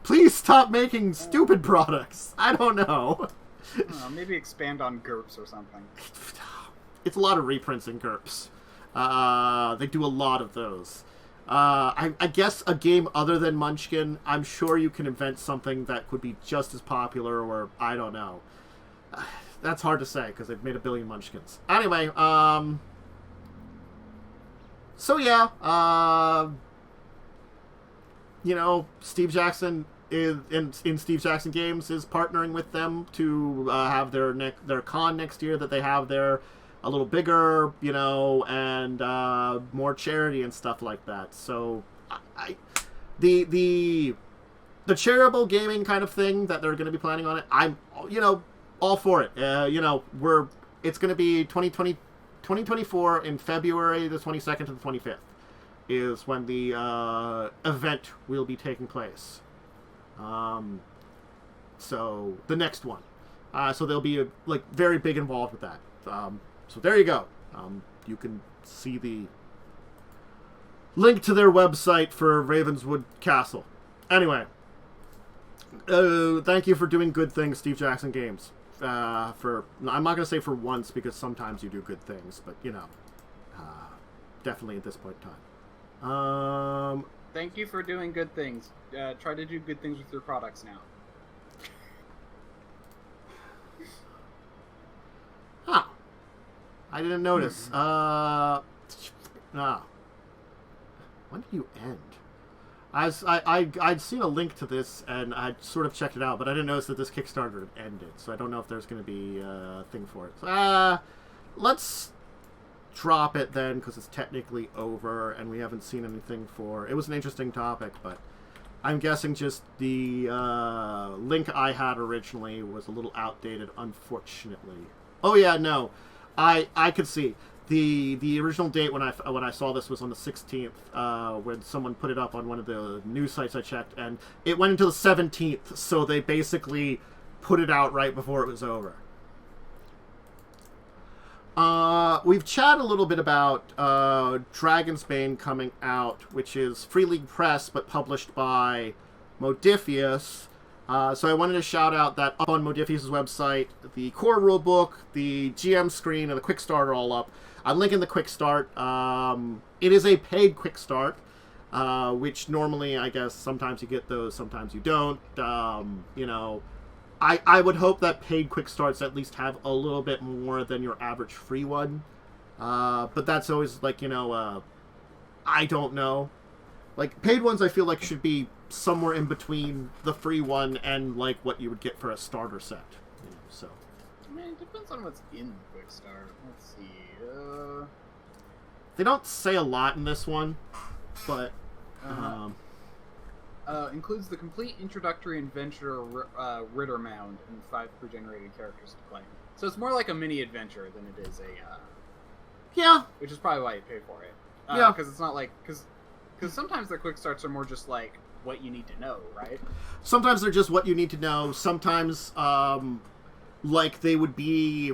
Speaker 1: Please stop making stupid products. I don't know.
Speaker 2: Maybe expand on GURPS or something.
Speaker 1: It's a lot of reprints in GURPS. They do a lot of those. I guess a game other than Munchkin, I'm sure you can invent something that could be just as popular, or I don't know. That's hard to say, because they've made a billion Munchkins. Anyway, so yeah, you know, Steve Jackson in Steve Jackson Games is partnering with them to have their con next year that they have there a little bigger, you know, and more charity and stuff like that. So, the charitable gaming kind of thing that they're going to be planning on it, I'm, you know, all for it. You know, it's going to be 2024 in February the 22nd to the 25th is when the event will be taking place. So the next one. So they'll be like very big involved with that. So there you go. You can see the link to their website for Ravenswood Castle. Anyway, thank you for doing good things, Steve Jackson Games. I'm not going to say for once, because sometimes you do good things, but you know, definitely at this point in time.
Speaker 2: Thank you for doing good things. Try to do good things with your products now.
Speaker 1: Huh. I didn't notice. When did you end? I'd seen a link to this, and I'd sort of checked it out, but I didn't notice that this Kickstarter had ended, so I don't know if there's going to be a thing for it. So, let's drop it then, because it's technically over, and we haven't seen anything for... It was an interesting topic, but I'm guessing just the link I had originally was a little outdated, unfortunately. Oh yeah, no. I could see. The original date when I saw this was on the 16th, when someone put it up on one of the news sites I checked, and it went into the 17th, so they basically put it out right before it was over. We've chatted a little bit about DragonBane coming out, which is Free League Press, but published by Modifius. So I wanted to shout out that up on Modifius' website, the core rulebook, the GM screen, and the Quickstart are all up. I'm linking the Quickstart. It is a paid Quickstart, which normally, I guess, sometimes you get those, sometimes you don't. You know, I would hope that paid Quickstarts at least have a little bit more than your average free one. But that's always, like, you know, I don't know. Like, paid ones I feel like should be somewhere in between the free one and, like, what you would get for a starter set. You know, so.
Speaker 2: I mean, it depends on what's in the Quickstart. Let's see.
Speaker 1: They don't say a lot in this one, but...
Speaker 2: includes the complete introductory adventure Ritter Mound and 5 pre-generated characters to claim. So it's more like a mini adventure than it is a...
Speaker 1: Yeah.
Speaker 2: Which is probably why you pay for it.
Speaker 1: Yeah.
Speaker 2: Because it's not like... Because sometimes the quick starts are more just like what you need to know, right?
Speaker 1: Sometimes they're just what you need to know. Sometimes, like, they would be...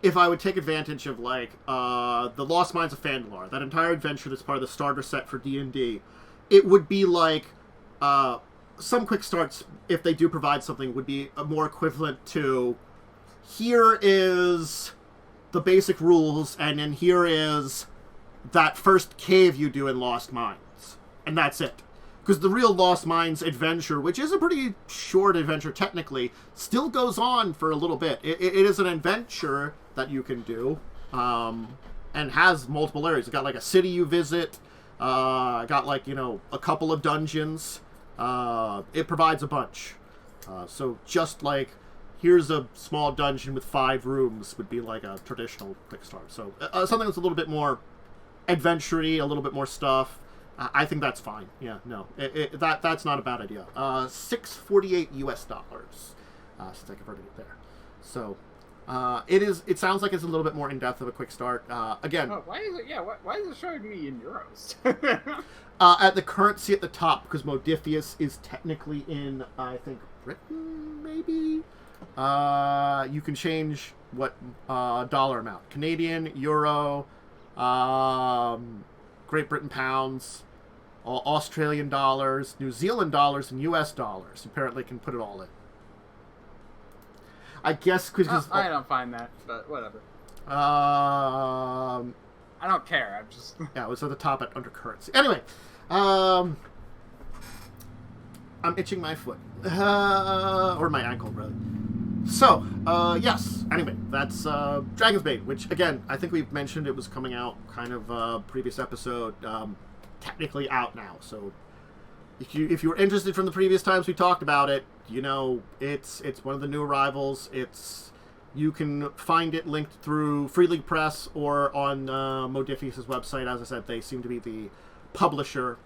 Speaker 1: If I would take advantage of, like, the Lost Mines of Phandelor, that entire adventure that's part of the starter set for D&D, it would be like... some quick starts, if they do provide something, would be more equivalent to... Here is the basic rules, and then here is that first cave you do in Lost Mines. And that's it. because the real Lost Mines adventure, which is a pretty short adventure technically, still goes on for a little bit. It is an adventure that you can do, and has multiple areas. It's got like a city you visit, got like, you know, a couple of dungeons. It provides a bunch. So just like, here's a small dungeon with 5 rooms would be like a traditional Quickstart. So something that's a little bit more adventure-y, a little bit more stuff. I think that's fine. Yeah, no, that's not a bad idea. $648 US. Since I converted it there. So it sounds like it's a little bit more in depth of a Quickstart. Again,
Speaker 2: why is it? Yeah, why is it showing me in euros?
Speaker 1: at the currency at the top, because Modifius is technically in, I think, Britain, maybe. You can change what dollar amount: Canadian, Euro, Great Britain pounds, Australian dollars, New Zealand dollars, and US dollars. Apparently, can put it all in. I guess because
Speaker 2: I don't find that, but whatever. I don't care. I'm just
Speaker 1: yeah, it was at the top under currency. Anyway, I'm itching my foot or my ankle, really. So, yes. Anyway, that's DragonBane, which again I think we've mentioned it was coming out kind of previous episode. Technically out now, so if you were interested from the previous times we talked about it, you know it's one of the new arrivals. You can find it linked through Free League Press or on Modifius' website. As I said, they seem to be the publisher,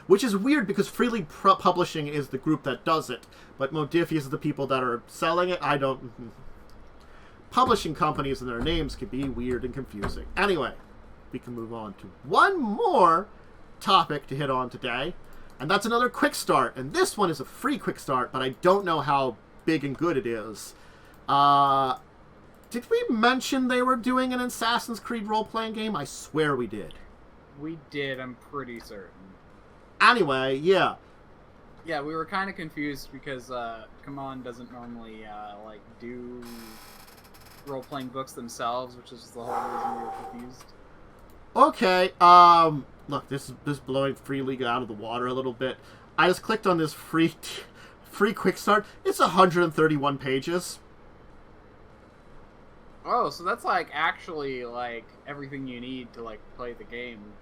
Speaker 1: which is weird because Free League Publishing is the group that does it, but Modifius is the people that are selling it. Publishing companies and their names can be weird and confusing. Anyway, we can move on to one more topic to hit on today, and that's another Quickstart. And this one is a free Quickstart, but I don't know how big and good it is. Did we mention they were doing an Assassin's Creed role-playing game? I swear we did.
Speaker 2: We did, I'm pretty certain.
Speaker 1: Anyway, yeah.
Speaker 2: Yeah, we were kind of confused because Command doesn't normally like do role-playing books themselves, which is the whole reason we were confused.
Speaker 1: Okay, look, this is blowing Free League out of the water a little bit. I just clicked on this free Quickstart. It's 131 pages.
Speaker 2: Oh, so that's like actually like everything you need to like play the game.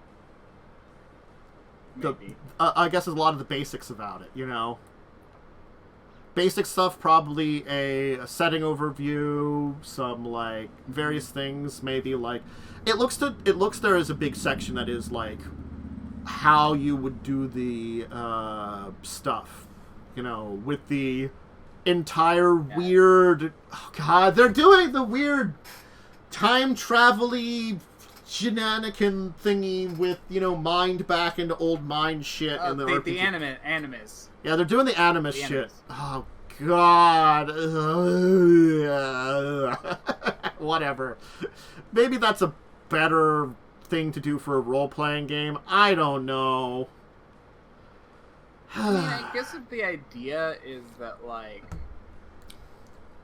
Speaker 2: Maybe.
Speaker 1: I guess there's a lot of the basics about it, you know. Basic stuff, probably a setting overview, some like various things, maybe like it looks there is a big section that is like how you would do the stuff, you know, with the entire weird. Oh God, they're doing the weird time travel-y shenanigan thingy with, you know, mind back into old mind shit and
Speaker 2: the animus.
Speaker 1: Yeah, they're doing the animus shit. Oh, God. Whatever. Maybe that's a better thing to do for a role-playing game. I don't know.
Speaker 2: I mean, I guess if the idea is that, like,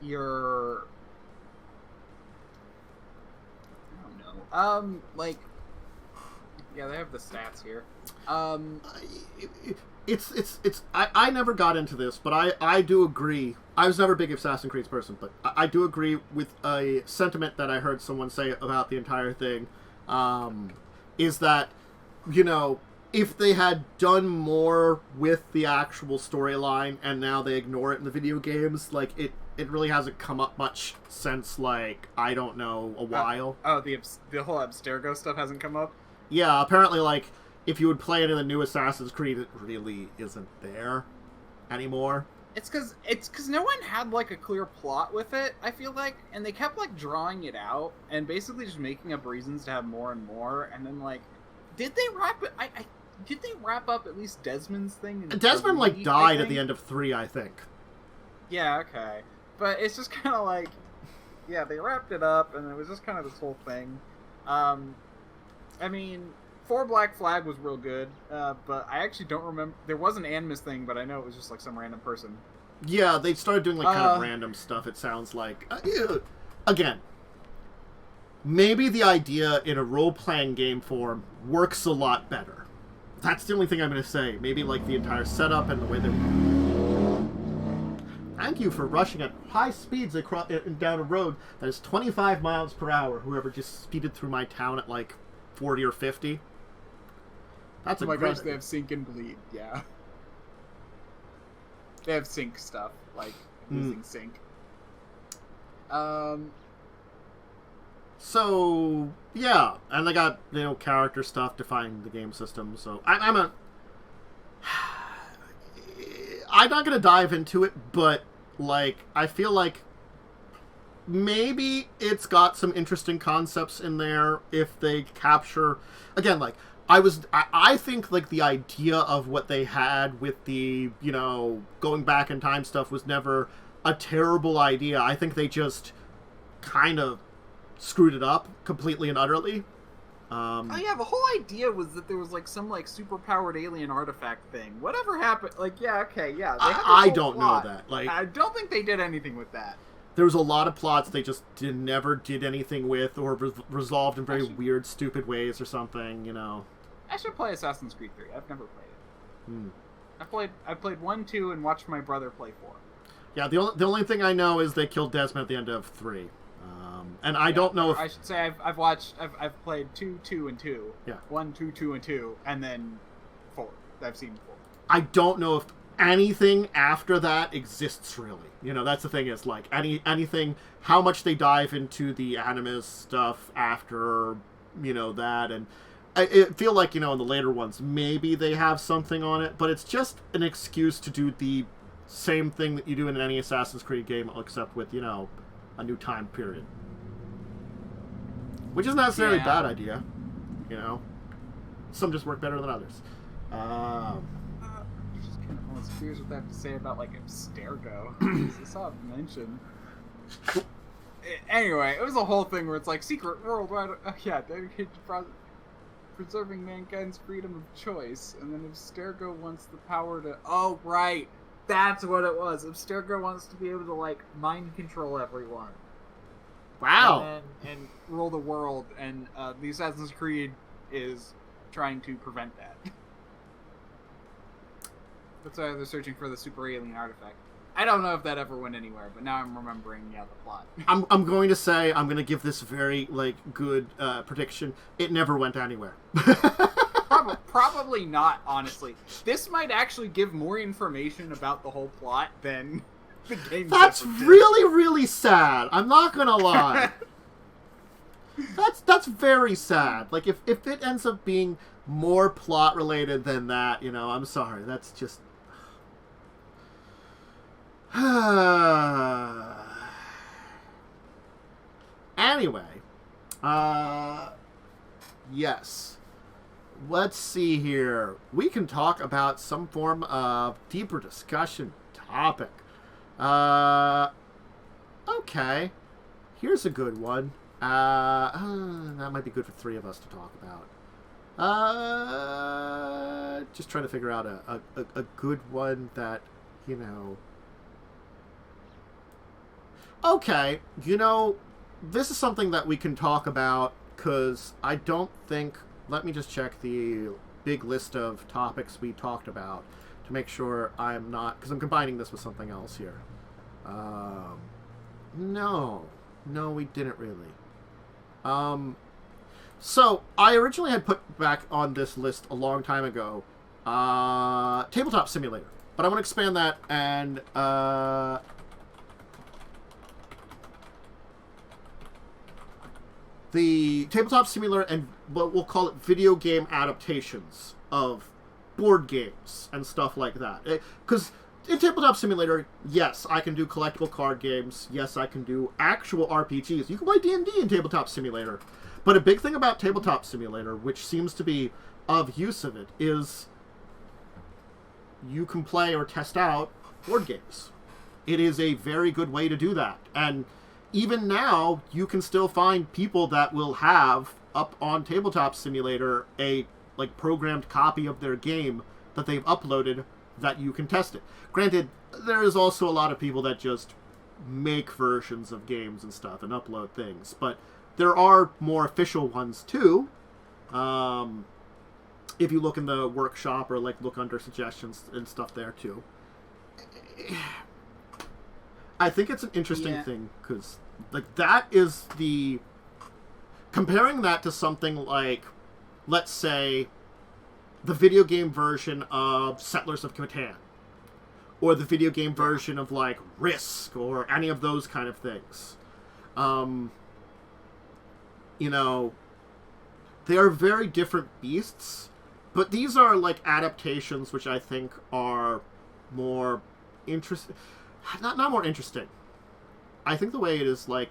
Speaker 2: you're... I don't know. Like... Yeah, they have the stats here.
Speaker 1: I never got into this, but I do agree. I was never a big Assassin's Creed person, but I do agree with a sentiment that I heard someone say about the entire thing, is that, you know, if they had done more with the actual storyline and now they ignore it in the video games, like, it really hasn't come up much since, like, I don't know, a while.
Speaker 2: The whole Abstergo stuff hasn't come up?
Speaker 1: Yeah, apparently, like, if you would play it in the new Assassin's Creed, it really isn't there anymore.
Speaker 2: It's because no one had, like, a clear plot with it, I feel like, and they kept, like, drawing it out and basically just making up reasons to have more and more, and then, like, did they wrap it? Did they wrap up at least Desmond's thing?
Speaker 1: Desmond, like, died at the end of 3, I think.
Speaker 2: Yeah, okay. But it's just kind of like, yeah, they wrapped it up, and it was just kind of this whole thing. I mean, 4 Black Flag was real good, but I actually don't remember. There was an Animus thing, but I know it was just like some random person.
Speaker 1: Yeah, they started doing like kind of random stuff, it sounds like. Again, maybe the idea in a role-playing game form works a lot better. That's the only thing I'm going to say. Maybe like the entire setup and the way they... Thank you for rushing at high speeds across down a road that is 25 miles per hour. Whoever just speeded through my town at like 40 or 50. That's
Speaker 2: oh my gosh, they have sync and bleed. Yeah, they have sync stuff like losing sync.
Speaker 1: So yeah, and they got character stuff defining the game system. So I'm not gonna dive into it, but like I feel like maybe it's got some interesting concepts in there if they capture again like I think like the idea of what they had with the going back in time stuff was never a terrible idea. I think they just kind of screwed it up completely and utterly.
Speaker 2: Oh yeah, the whole idea was that there was like some like super powered alien artifact thing. Whatever happened? Like
Speaker 1: I don't know that. Like
Speaker 2: I don't think they did anything with that.
Speaker 1: There was a lot of plots they just never did anything with, or resolved in very weird, stupid ways or something.
Speaker 2: I should play Assassin's Creed 3. I've never played it. I played 1, 2, and watched my brother play 4.
Speaker 1: Yeah, the only thing I know is they killed Desmond at the end of 3. And I don't know if...
Speaker 2: I should say I've played 2, 2, and 2.
Speaker 1: Yeah.
Speaker 2: 1, 2, 2, and 2, and then 4. I've seen 4.
Speaker 1: I don't know if anything after that exists, really. That's the thing is, like, anything... How much they dive into the Animus stuff after, that, and... I feel like, in the later ones, maybe they have something on it, but it's just an excuse to do the same thing that you do in any Assassin's Creed game, except with, a new time period. Which is not necessarily a bad idea, Some just work better than others.
Speaker 2: Just kind of almost curious what they have to say about, like, Abstergo. I saw it mentioned. Anyway, it was a whole thing where it's like, secret worldwide... dedicated to preserving mankind's freedom of choice, and then Abstergo wants the power to... Oh, right! That's what it was! Abstergo wants to be able to, like, mind control everyone.
Speaker 1: Wow!
Speaker 2: And rule the world, and the Assassin's Creed is trying to prevent that. That's why they're searching for the super alien artifact. I don't know if that ever went anywhere, but now I'm remembering, the plot.
Speaker 1: I'm going to say, I'm going to give this very, like, good prediction. It never went anywhere.
Speaker 2: Probably not, honestly. This might actually give more information about the whole plot than the game.
Speaker 1: That's really, really sad. I'm not going to lie. That's very sad. Like, if it ends up being more plot-related than that, I'm sorry. That's just... Anyway, yes. Let's see here. We can talk about some form of deeper discussion topic. Okay. Here's a good one. That might be good for 3 of us to talk about. Just trying to figure out a good one that, Okay, this is something that we can talk about, because I don't think... Let me just check the big list of topics we talked about to make sure I'm not... Because I'm combining this with something else here. No, we didn't really. So, I originally had put back on this list a long time ago, Tabletop Simulator. But I want to expand that and... the Tabletop Simulator and what we'll call it video game adaptations of board games and stuff like that. Because in Tabletop Simulator, yes, I can do collectible card games. Yes, I can do actual RPGs. You can play D&D in Tabletop Simulator. But a big thing about Tabletop Simulator, which seems to be of use of it, is you can play or test out board games. It is a very good way to do that. And even now, you can still find people that will have up on Tabletop Simulator a programmed copy of their game that they've uploaded that you can test it. Granted, there is also a lot of people that just make versions of games and stuff and upload things, but there are more official ones too. If you look in the workshop or like look under suggestions and stuff there too. I think it's an interesting thing because like that is the comparing that to something like, let's say, the video game version of Settlers of Catan or the video game version of like Risk or any of those kind of things. You know, they are very different beasts, but these are like adaptations which I think are more interesting. Not more interesting. I think the way it is, like,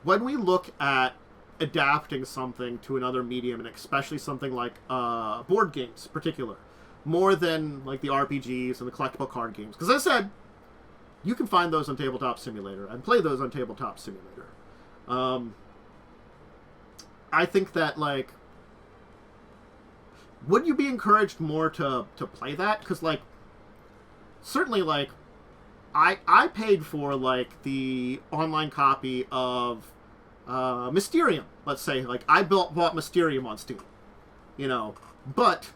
Speaker 1: when we look at adapting something to another medium, and especially something like board games in particular, more than like the RPGs and the collectible card games, because as I said, you can find those on Tabletop Simulator and play those on Tabletop Simulator. I think that, like, would you be encouraged more to play that? Because, like, certainly, like, I paid for, like, the online copy of Mysterium, let's say. Like, I bought Mysterium on Steam, you know, but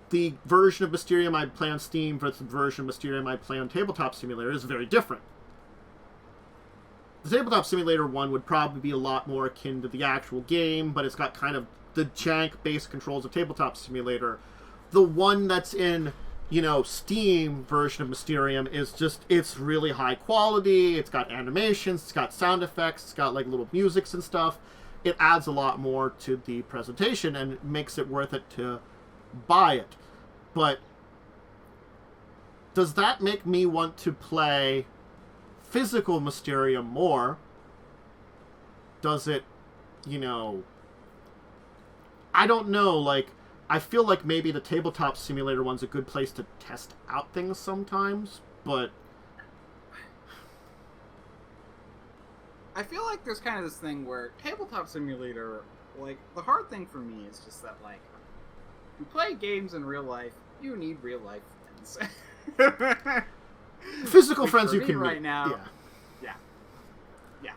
Speaker 1: the version of Mysterium I play on Steam versus the version of Mysterium I play on Tabletop Simulator is very different. The Tabletop Simulator one would probably be a lot more akin to the actual game, but it's got kind of the jank base controls of Tabletop Simulator. The one that's in, you know, Steam version of Mysterium is just, it's really high quality, it's got animations, it's got sound effects, it's got like little musics and stuff. It adds a lot more to the presentation and it makes it worth it to buy it. But does that make me want to play physical Mysterium more? Does it, you know, I don't know, like, I feel like maybe the Tabletop Simulator one's a good place to test out things sometimes, but
Speaker 2: I feel like there's kind of this thing where Tabletop Simulator, like, the hard thing for me is just that, like, you play games in real life, you need real life friends.
Speaker 1: Physical friends you can
Speaker 2: right
Speaker 1: meet.
Speaker 2: Now. Yeah,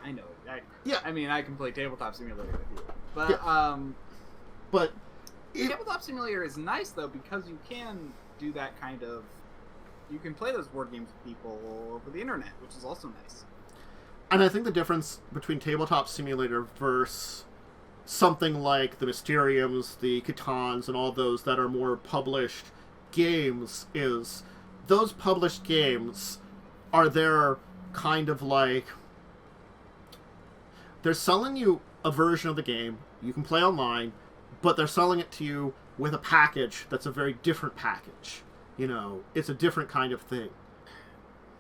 Speaker 2: I know. I mean, I can play Tabletop Simulator with you, but
Speaker 1: but
Speaker 2: Tabletop Simulator is nice though because you can do that kind of. You can play those board games with people over the internet, which is also nice.
Speaker 1: And I think the difference between Tabletop Simulator versus something like the Mysteriums, the Catans, and all those that are more published games is those published games are their kind of like, they're selling you a version of the game you can play online, but they're selling it to you with a package that's a very different package. You know, it's a different kind of thing.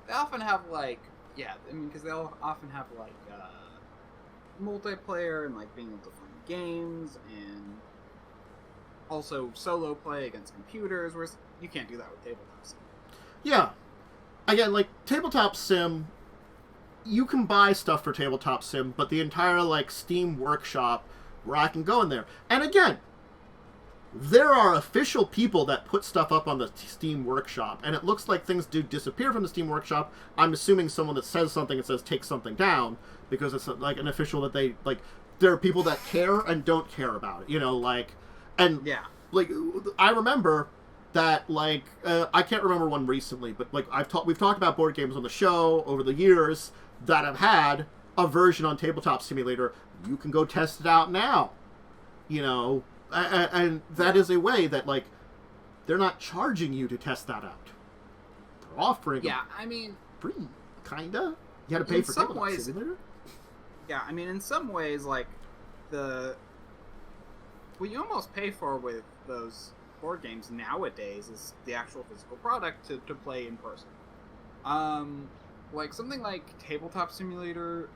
Speaker 2: They often have like, because they'll often have like multiplayer and like being able to find games and also solo play against computers, whereas you can't do that with Tabletop Sim.
Speaker 1: Yeah. Again, like, Tabletop Sim, you can buy stuff for Tabletop Sim, but the entire, like, Steam workshop where I can go in there. And again, there are official people that put stuff up on the Steam workshop, and it looks like things do disappear from the Steam workshop. I'm assuming someone that says something and says take something down, because it's, like, an official that they, like, there are people that care and don't care about it, you know, like, and, like, I remember that, like, I can't remember one recently, but, like, we've talked about board games on the show over the years that have had a version on Tabletop Simulator. You can go test it out now, you know, and that is a way that, like, they're not charging you to test that out. They're offering
Speaker 2: I mean,
Speaker 1: free, kinda. You had to pay for Tabletop Simulator?
Speaker 2: Yeah, I mean, in some ways, like, what you almost pay for with those board games nowadays is the actual physical product to play in person. Like, something like Tabletop Simulator,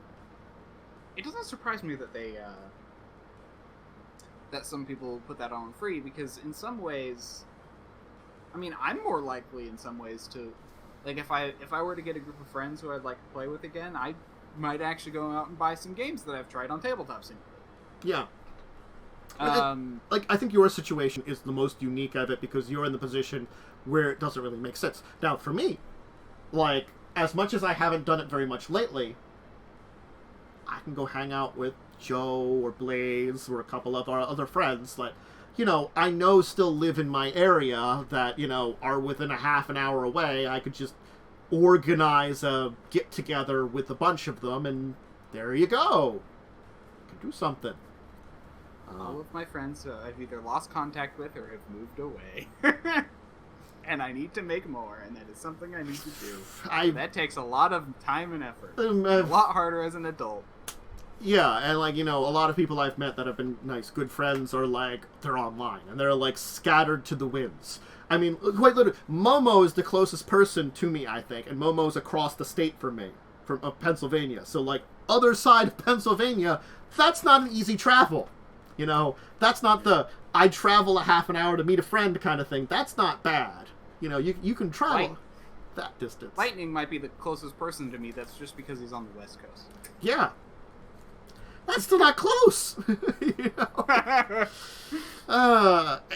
Speaker 2: it doesn't surprise me that they, that some people put that on free, because in some ways, I mean, I'm more likely in some ways to, like, if I were to get a group of friends who I'd like to play with again, I might actually go out and buy some games that I've tried on Tabletop Simulator.
Speaker 1: Yeah. Like, I think your situation is the most unique of it because you're in the position where it doesn't really make sense. Now, for me, like, as much as I haven't done it very much lately, I can go hang out with Joe or Blaze or a couple of our other friends that, I know still live in my area that, are within a half an hour away. I could just organize a get-together with a bunch of them, and there you go. I could do something.
Speaker 2: All of my friends I've either lost contact with or have moved away. And I need to make more, and that is something I need to do. That takes a lot of time and effort. A lot harder as an adult.
Speaker 1: Yeah, and a lot of people I've met that have been nice, good friends are they're online, and they're scattered to the winds. I mean, quite literally, Momo is the closest person to me, I think, and Momo's across the state from me, from Pennsylvania. So, other side of Pennsylvania, that's not an easy travel. That's not the I travel a half an hour to meet a friend kind of thing. That's not bad. You can travel that distance.
Speaker 2: Lightning might be the closest person to me. That's just because he's on the West Coast.
Speaker 1: Yeah. That's still not close.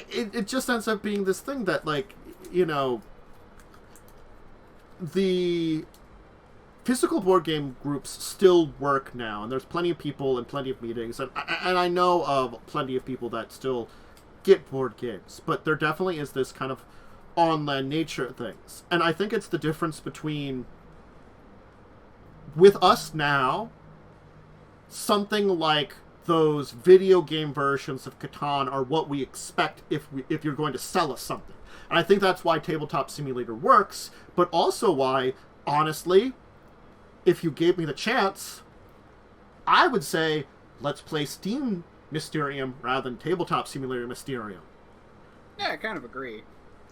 Speaker 1: It just ends up being this thing that, the physical board game groups still work now, and there's plenty of people and plenty of meetings, and I know of plenty of people that still get board games, but there definitely is this kind of online nature of things. And I think it's the difference between, with us now, something like those video game versions of Catan are what we expect if you're going to sell us something. And I think that's why Tabletop Simulator works, but also why, honestly, if you gave me the chance, I would say, let's play Steam Mysterium rather than Tabletop Simulator Mysterium.
Speaker 2: Yeah, I kind of agree.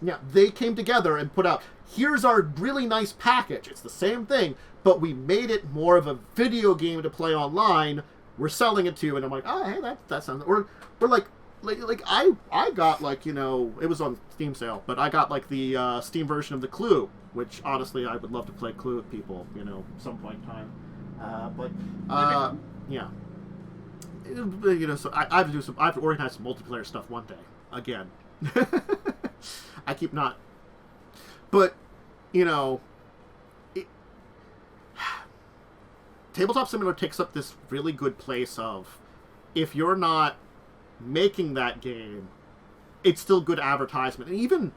Speaker 1: Yeah, they came together and put out, here's our really nice package. It's the same thing, but we made it more of a video game to play online. We're selling it to you, and I'm like, oh, hey, that sounds... Or I got, it was on Steam sale, but I got, the Steam version of the Clue, which, honestly, I would love to play Clue with people, some point in time. Yeah. So I have to organize some multiplayer stuff one day. Again. I keep not... But, Tabletop Simulator takes up this really good place of, if you're not making that game, it's still good advertisement. And even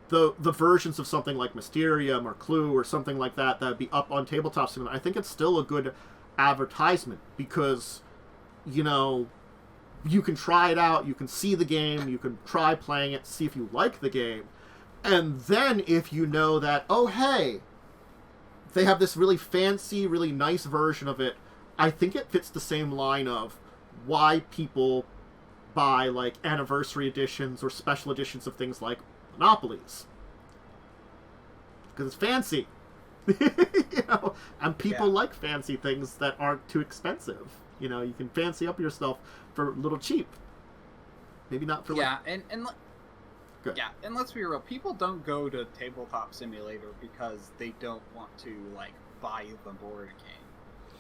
Speaker 1: the versions of something like Mysterium or Clue or something like that would be up on Tabletop Simulator, I think it's still a good advertisement because, you can try it out, you can see the game, you can try playing it, see if you like the game, and then if you know that, oh hey, they have this really fancy, really nice version of it, I think it fits the same line of why people buy, anniversary editions or special editions of things like Monopolies. Because it's fancy. And people like fancy things that aren't too expensive. You can fancy up yourself for a little cheap. Maybe not for
Speaker 2: Good. Yeah, and let's be real, people don't go to Tabletop Simulator because they don't want to, buy the board game.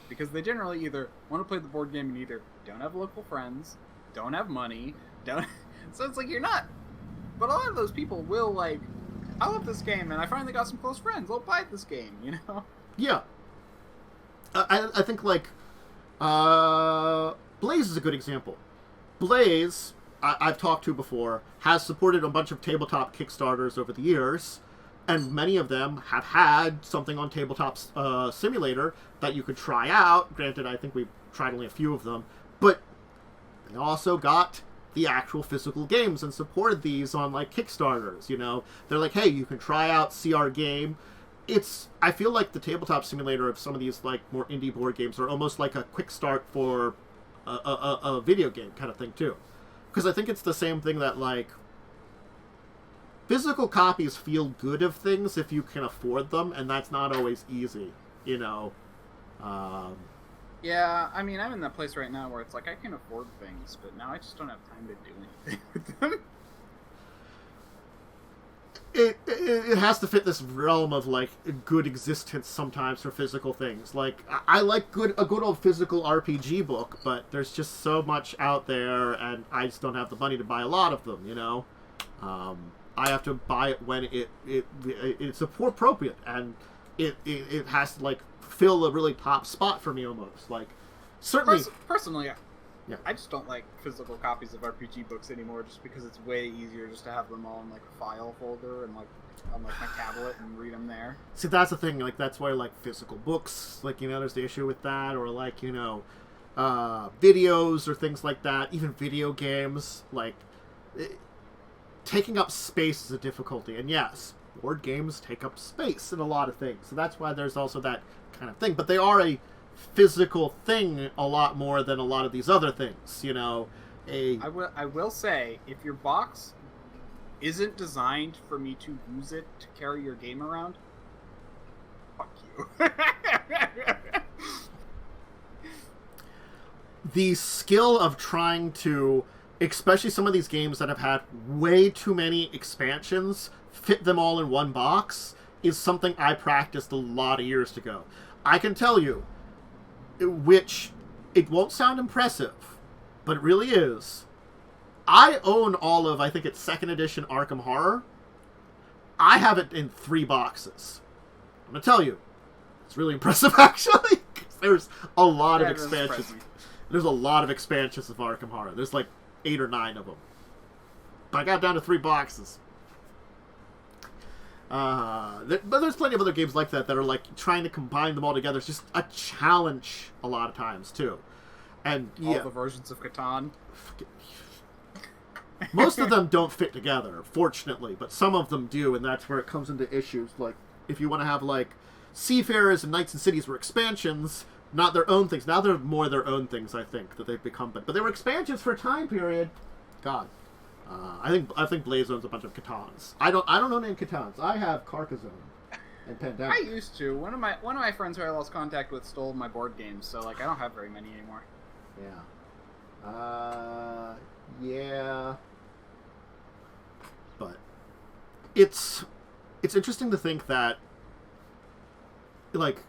Speaker 2: Because they generally either want to play the board game and either don't have local friends, don't have money, so it's you're not... But a lot of those people will, I love this game, and I finally got some close friends, I'll buy this game,
Speaker 1: Yeah. I think, Blaze is a good example. Blaze, I've talked to before, has supported a bunch of tabletop Kickstarters over the years, and many of them have had something on Tabletop Simulator that you could try out. Granted, I think we've tried only a few of them, but they also got the actual physical games and supported these on, Kickstarters, They're hey, you can try out, see our game. I feel like the Tabletop Simulator of some of these, more indie board games are almost like a quick start for a video game kind of thing, too. Because I think it's the same thing that, physical copies feel good of things if you can afford them, and that's not always easy,
Speaker 2: Yeah, I mean, I'm in that place right now where it's I can afford things, but now I just don't have time to do anything with them.
Speaker 1: It has to fit this realm of good existence sometimes for physical things. I like a good old physical RPG book, but there's just so much out there, and I just don't have the money to buy a lot of them. I have to buy it when it's appropriate, and it has to fill a really top spot for me almost. Like, certainly...
Speaker 2: Personally,
Speaker 1: yeah.
Speaker 2: I just don't like physical copies of RPG books anymore, just because it's way easier just to have them all in like a file folder and like on like my tablet and read them there.
Speaker 1: See, that's the thing. Like, that's why like physical books, like, you know, there's the issue with that, or like, you know, videos or things like that. Even video games, like, taking up space is a difficulty. And yes, board games take up space in a lot of things, so that's why there's also that kind of thing. But they are a physical thing a lot more than a lot of these other things, you know.
Speaker 2: I will say, if your box isn't designed for me to use it to carry your game around, fuck you.
Speaker 1: The skill of trying to, especially some of these games that have had way too many expansions, fit them all in one box, is something I practiced a lot of years ago. I can tell you, which it won't sound impressive, but it really is. I own all of, I think it's 2nd edition Arkham Horror. I have it in 3 boxes. I'm going to tell you, it's really impressive, actually. There's a lot of expansions. There's a lot of expansions of Arkham Horror. There's like 8 or 9 of them. But I got down to 3 boxes. But there's plenty of other games like that that are like trying to combine them all together. It's just a challenge a lot of times too. And
Speaker 2: all the versions of Catan.
Speaker 1: Most of them don't fit together, fortunately, but some of them do, and that's where it comes into issues. Like, if you want to have like Seafarers and Knights and Cities were expansions, not their own things. Now they're more their own things, I think, that they've become. But they were expansions for a time period. God. I think Blaze owns a bunch of Catans. I don't own any Catans. I have Carcassonne and Pandemic.
Speaker 2: I used to. One of my friends who I lost contact with stole my board games, so like I don't have very many anymore.
Speaker 1: Yeah. Yeah. But it's interesting to think that, like,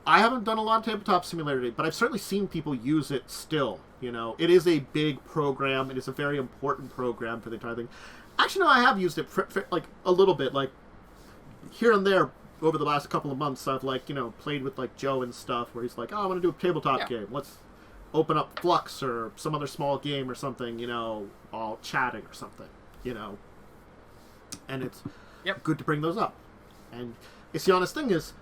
Speaker 1: I haven't done a lot of Tabletop Simulator, but I've certainly seen people use it still. You know, it is a big program. It is a very important program for the entire thing. Actually, no, I have used it for like a little bit, like here and there over the last couple of months. I've like, you know, played with like Joe and stuff where he's like, "Oh, I want to do a tabletop game. Let's open up Flux or some other small game or something." You know, all chatting or something. You know, and it's good to bring those up. And it's the honest thing is,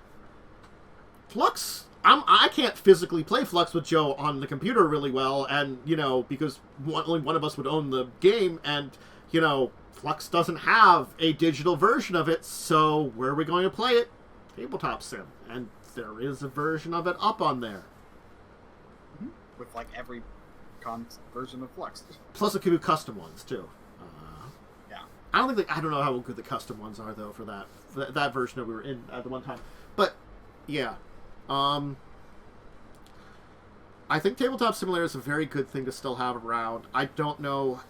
Speaker 1: Flux, I can't physically play Flux with Joe on the computer really well, and, you know, because only one of us would own the game, and, you know, Flux doesn't have a digital version of it, so where are we going to play it? Tabletop Sim. And there is a version of it up on there.
Speaker 2: With, like, every version of Flux.
Speaker 1: Plus a few custom ones, too.
Speaker 2: Yeah.
Speaker 1: I don't know how good the custom ones are, though, for that version that we were in at the one time. But, yeah. I think Tabletop Simulator is a very good thing to still have around. I don't know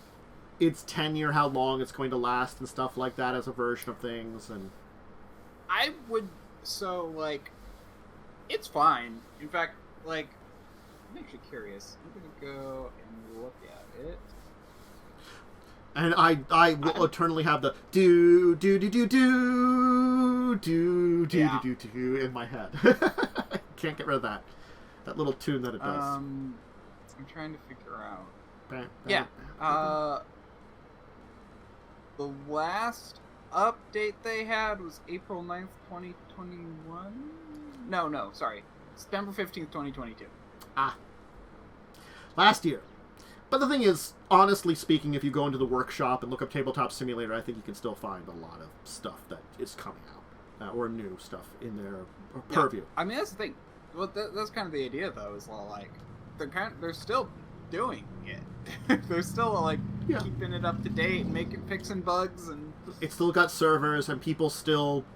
Speaker 1: its tenure, how long it's going to last and stuff like that as a version of things. And
Speaker 2: I would, it's fine. In fact, like, I'm actually curious. I'm going to go and look at it.
Speaker 1: And I will eternally have the do do do do do do do do do in my head. Can't get rid of that little tune that it does.
Speaker 2: I'm trying to figure out. The last update they had was April 9th, 2021. No, sorry, September 15th, 2022.
Speaker 1: Last year. But the thing is, honestly speaking, if you go into the workshop and look up Tabletop Simulator, I think you can still find a lot of stuff that is coming out, or new stuff in their purview.
Speaker 2: I mean, that's the thing. Well, that's kind of the idea, though. Is like they're still doing it. They're still like keeping it up to date, and fixing bugs, and
Speaker 1: it's still got servers, and people still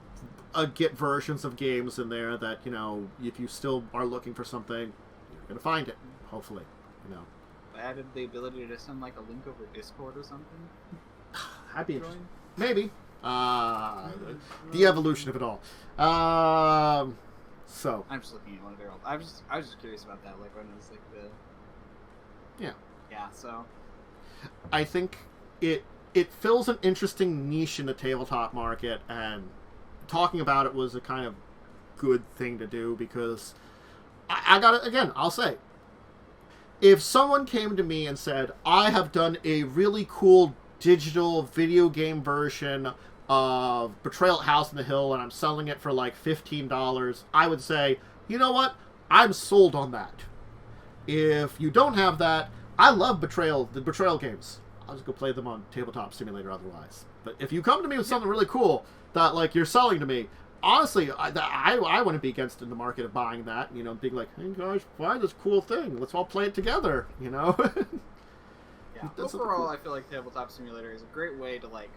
Speaker 1: get versions of games in there that, you know, if you still are looking for something, you're gonna find it. Hopefully, you know.
Speaker 2: Added the ability to send like a link over Discord or something.
Speaker 1: I'd be interested. Maybe. The evolution of it all. So
Speaker 2: I'm just looking at one of their old. I was just curious about that, like when it was like the. Yeah. So.
Speaker 1: I think it fills an interesting niche in the tabletop market, and talking about it was a kind of good thing to do, because I gotta, again, I'll say, if someone came to me and said, I have done a really cool digital video game version of Betrayal at House on the Hill and I'm selling it for like $15, I would say, you know what? I'm sold on that. If you don't have that, I love the Betrayal games. I'll just go play them on Tabletop Simulator otherwise. But if you come to me with something really cool that like you're selling to me, honestly, I wouldn't be against in the market of buying that, you know, being like, hey guys, buy this cool thing. Let's all play it together, you know?
Speaker 2: Yeah. Overall, I feel like Tabletop Simulator is a great way to, like,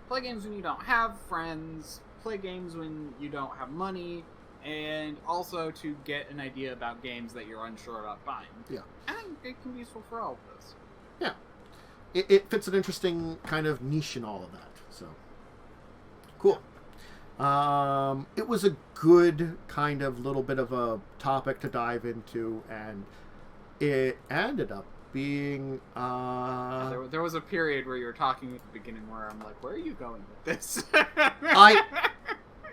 Speaker 2: play games when you don't have friends, play games when you don't have money, and also to get an idea about games that you're unsure about buying.
Speaker 1: Yeah.
Speaker 2: I think it can be useful for all of this.
Speaker 1: Yeah. It fits an interesting kind of niche in all of that, so. Cool. It was a good kind of little bit of a topic to dive into, and it ended up being
Speaker 2: there was a period where you were talking at the beginning where I'm like, where are you going with this?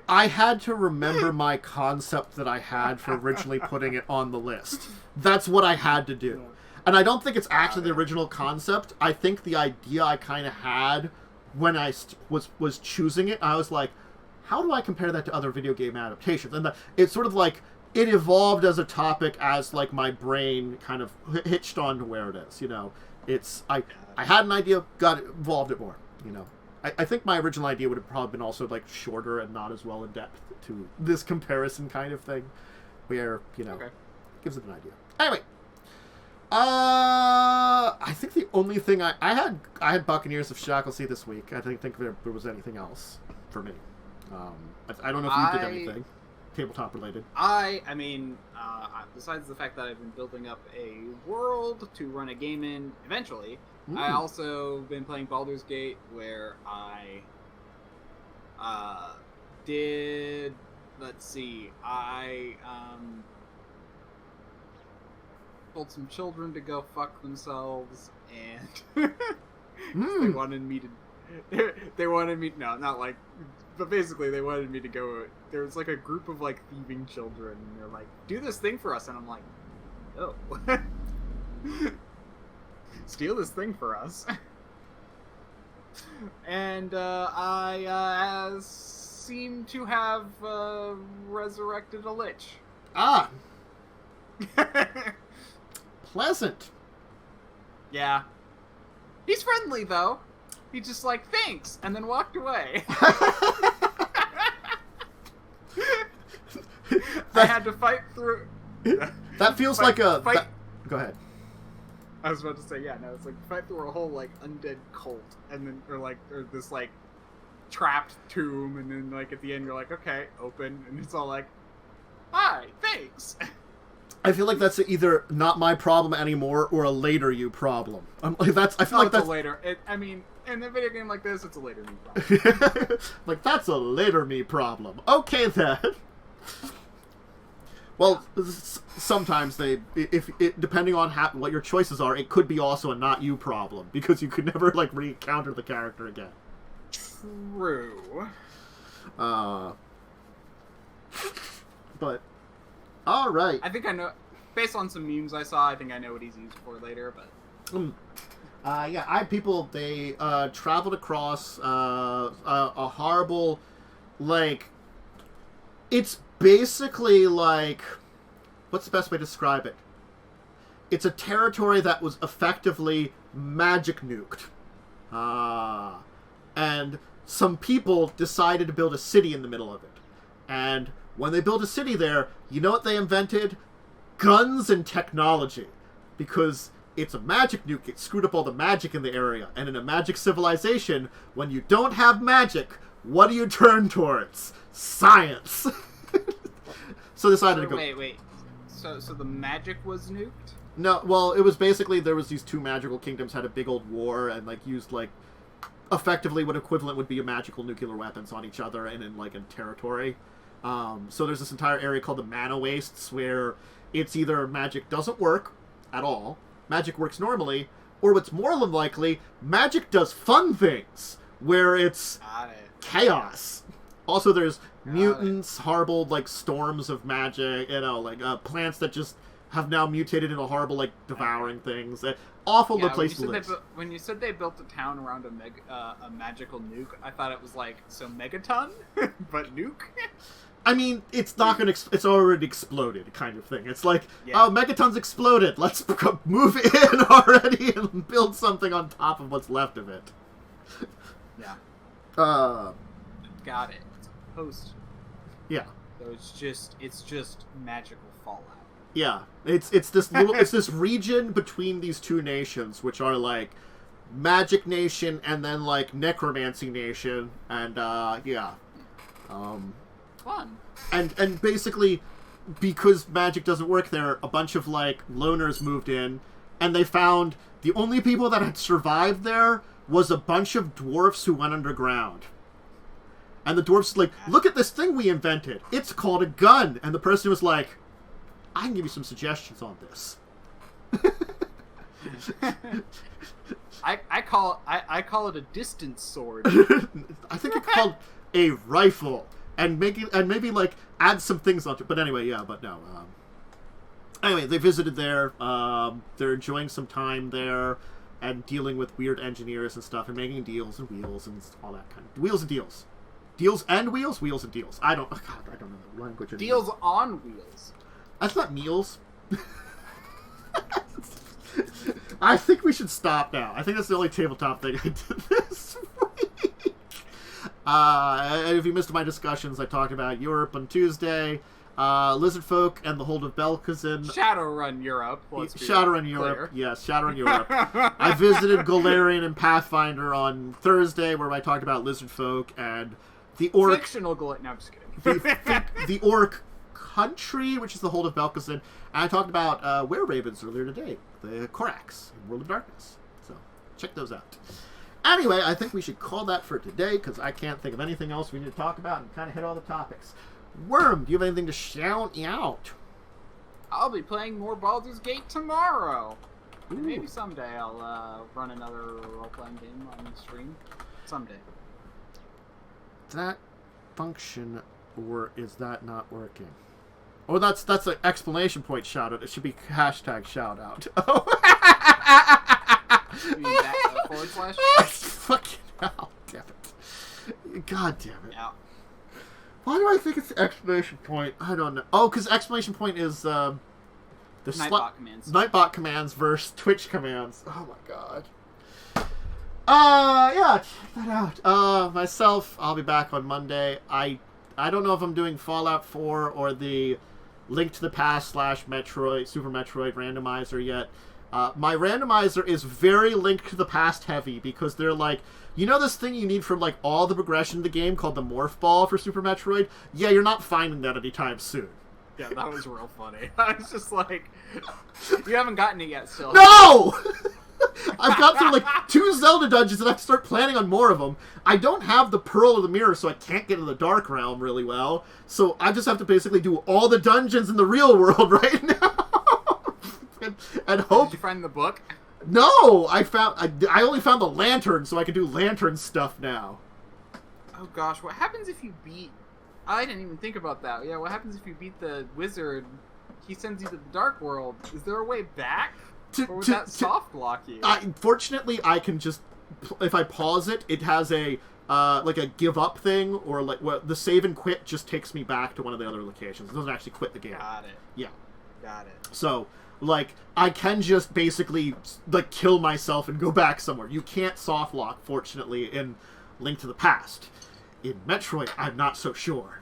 Speaker 1: I had to remember my concept that I had for originally putting it on the list. That's what I had to do. And I don't think it's actually the original concept. I think the idea I kind of had when I was choosing it, I was like, how do I compare that to other video game adaptations? And it's sort of like, it evolved as a topic as like my brain kind of hitched on to where it is, you know. It's, I had an idea, evolved it more, you know. I think my original idea would have probably been also like shorter and not as well in depth to this comparison kind of thing, where, you know, gives it an idea. Anyway, I think the only thing I had Buccaneers of Shacklesea this week. I didn't think there was anything else for me. I don't know if you did anything tabletop related.
Speaker 2: I mean, besides the fact that I've been building up a world to run a game in eventually, I also been playing Baldur's Gate, where I did, let's see, I told some children to go fuck themselves, and they wanted me to, no, not like, but basically they wanted me to go, there was like a group of like thieving children, and they're like, do this thing for us, and I'm like, no. Steal this thing for us. And I seem to have resurrected a lich.
Speaker 1: Ah. Pleasant.
Speaker 2: Yeah. He's friendly, though. He just like, thanks, and then walked away. I had to fight through...
Speaker 1: That feels like a... Go ahead.
Speaker 2: I was about to say, yeah, no, it's like fight through a whole, like, undead cult, and then, or this, like, trapped tomb, and then, like, at the end you're like, okay, open, and it's all like, hi, thanks.
Speaker 1: I feel like that's either not my problem anymore or a later you problem. I feel like that's
Speaker 2: a later. I mean, in a video game like this, it's a later me problem.
Speaker 1: Like, that's a later me problem. Okay, then. Well, sometimes depending on what your choices are, it could be also a not you problem, because you could never, like, re-encounter the character again.
Speaker 2: True.
Speaker 1: But, alright.
Speaker 2: I think I know, based on some memes I saw, I think I know what he's used for later, but...
Speaker 1: yeah, they traveled across a horrible, like, it's basically like, what's the best way to describe it? It's a territory that was effectively magic nuked. And some people decided to build a city in the middle of it. And when they built a city there, you know what they invented? Guns and technology. Because it's a magic nuke, it screwed up all the magic in the area. And in a magic civilization, when you don't have magic, what do you turn towards? Science. So decided to go...
Speaker 2: Wait. So the magic was nuked?
Speaker 1: No, well, it was basically, there was these two magical kingdoms had a big old war and, like, used, like, effectively what equivalent would be a magical nuclear weapons on each other and in, like, a territory. So there's this entire area called the Mana Wastes where it's either magic doesn't work at all, magic works normally, or what's more than likely, magic does fun things, where it's chaos. Also, there's mutants, horrible, like, storms of magic, like, plants that just have now mutated into horrible, like, devouring things. Awful place to live.
Speaker 2: When you said they built a town around a magical nuke, I thought it was like, so Megaton, but nuke?
Speaker 1: I mean, it's not gonna. It's already exploded, kind of thing. It's like, oh, Megaton's exploded. Let's move in already and build something on top of what's left of it.
Speaker 2: Yeah. Got it. It's a post.
Speaker 1: Yeah.
Speaker 2: So it's just magical fallout.
Speaker 1: Yeah. It's this region between these two nations, which are like Magic Nation and then like Necromancy Nation, and yeah.
Speaker 2: Fun.
Speaker 1: And basically, because magic doesn't work there, a bunch of like loners moved in, and they found the only people that had survived there was a bunch of dwarfs who went underground. And the dwarfs like, look at this thing we invented. It's called a gun. And the person was like, I can give you some suggestions on this.
Speaker 2: I call it a distance sword.
Speaker 1: I think it's called a rifle. And maybe like add some things onto it. But anyway, yeah, but no. Anyway, they visited there. They're enjoying some time there and dealing with weird engineers and stuff and making deals and wheels and all that kind of wheels and deals. Deals and wheels? Wheels and deals. I don't know the language anymore.
Speaker 2: Deals on wheels.
Speaker 1: That's not meals. I think we should stop now. I think that's the only tabletop thing I did this week. And if you missed my discussions, I talked about Europe on Tuesday, Lizard Folk and the Hold of Belkazin.
Speaker 2: Shadowrun Europe.
Speaker 1: Shadowrun Europe. Yes, Shadowrun Europe. I visited Golarion and Pathfinder on Thursday, where I talked about Lizard Folk and the Orc.
Speaker 2: Fictional Golarion. No, I'm just kidding.
Speaker 1: The Orc Country, which is the Hold of Belkazin. And I talked about Were-Ravens earlier today, the Korax in World of Darkness. So check those out. Anyway, I think we should call that for today, because I can't think of anything else we need to talk about and kind of hit all the topics. Worm, do you have anything to shout out?
Speaker 2: I'll be playing more Baldur's Gate tomorrow. Maybe someday I'll run another role-playing game on the stream. Someday.
Speaker 1: Does that function, or is that not working? Oh, that's an exclamation point shout-out. It should be hashtag shout-out. Oh.
Speaker 2: You mean that /
Speaker 1: Fucking hell. Damn it. God damn it.
Speaker 2: Yeah.
Speaker 1: Why do I think it's the exclamation point? I don't know. Oh, because exclamation point is the
Speaker 2: Nightbot commands.
Speaker 1: Nightbot commands versus Twitch commands. Oh my god. Yeah, check that out. Myself, I'll be back on Monday. I don't know if I'm doing Fallout 4 or the Link to the Past / Metroid, Super Metroid randomizer yet. My randomizer is very Link to the Past heavy, because they're like, you know this thing you need from like all the progression of the game called the Morph Ball for Super Metroid? Yeah, you're not finding that anytime soon.
Speaker 2: Yeah, that was real funny. I was just like, you haven't gotten it yet still.
Speaker 1: No! I've got through like 2 Zelda dungeons and I start planning on more of them. I don't have the Pearl of the Mirror, so I can't get into the Dark Realm really well. So I just have to basically do all the dungeons in the real world right now. and hope.
Speaker 2: Did you find the book?
Speaker 1: No! I only found the lantern, so I can do lantern stuff now.
Speaker 2: Oh gosh, what happens if you beat... I didn't even think about that. Yeah, what happens if you beat the wizard? He sends you to the Dark World. Is there a way back? Or would that soft lock you?
Speaker 1: Fortunately, I can just... If I pause it, it has a like a give up thing, or like the save and quit just takes me back to one of the other locations. It doesn't actually quit the game.
Speaker 2: Got it.
Speaker 1: Yeah.
Speaker 2: Got it.
Speaker 1: So, like, I can just basically, like, kill myself and go back somewhere. You can't soft lock, fortunately, in Link to the Past. In Metroid, I'm not so sure.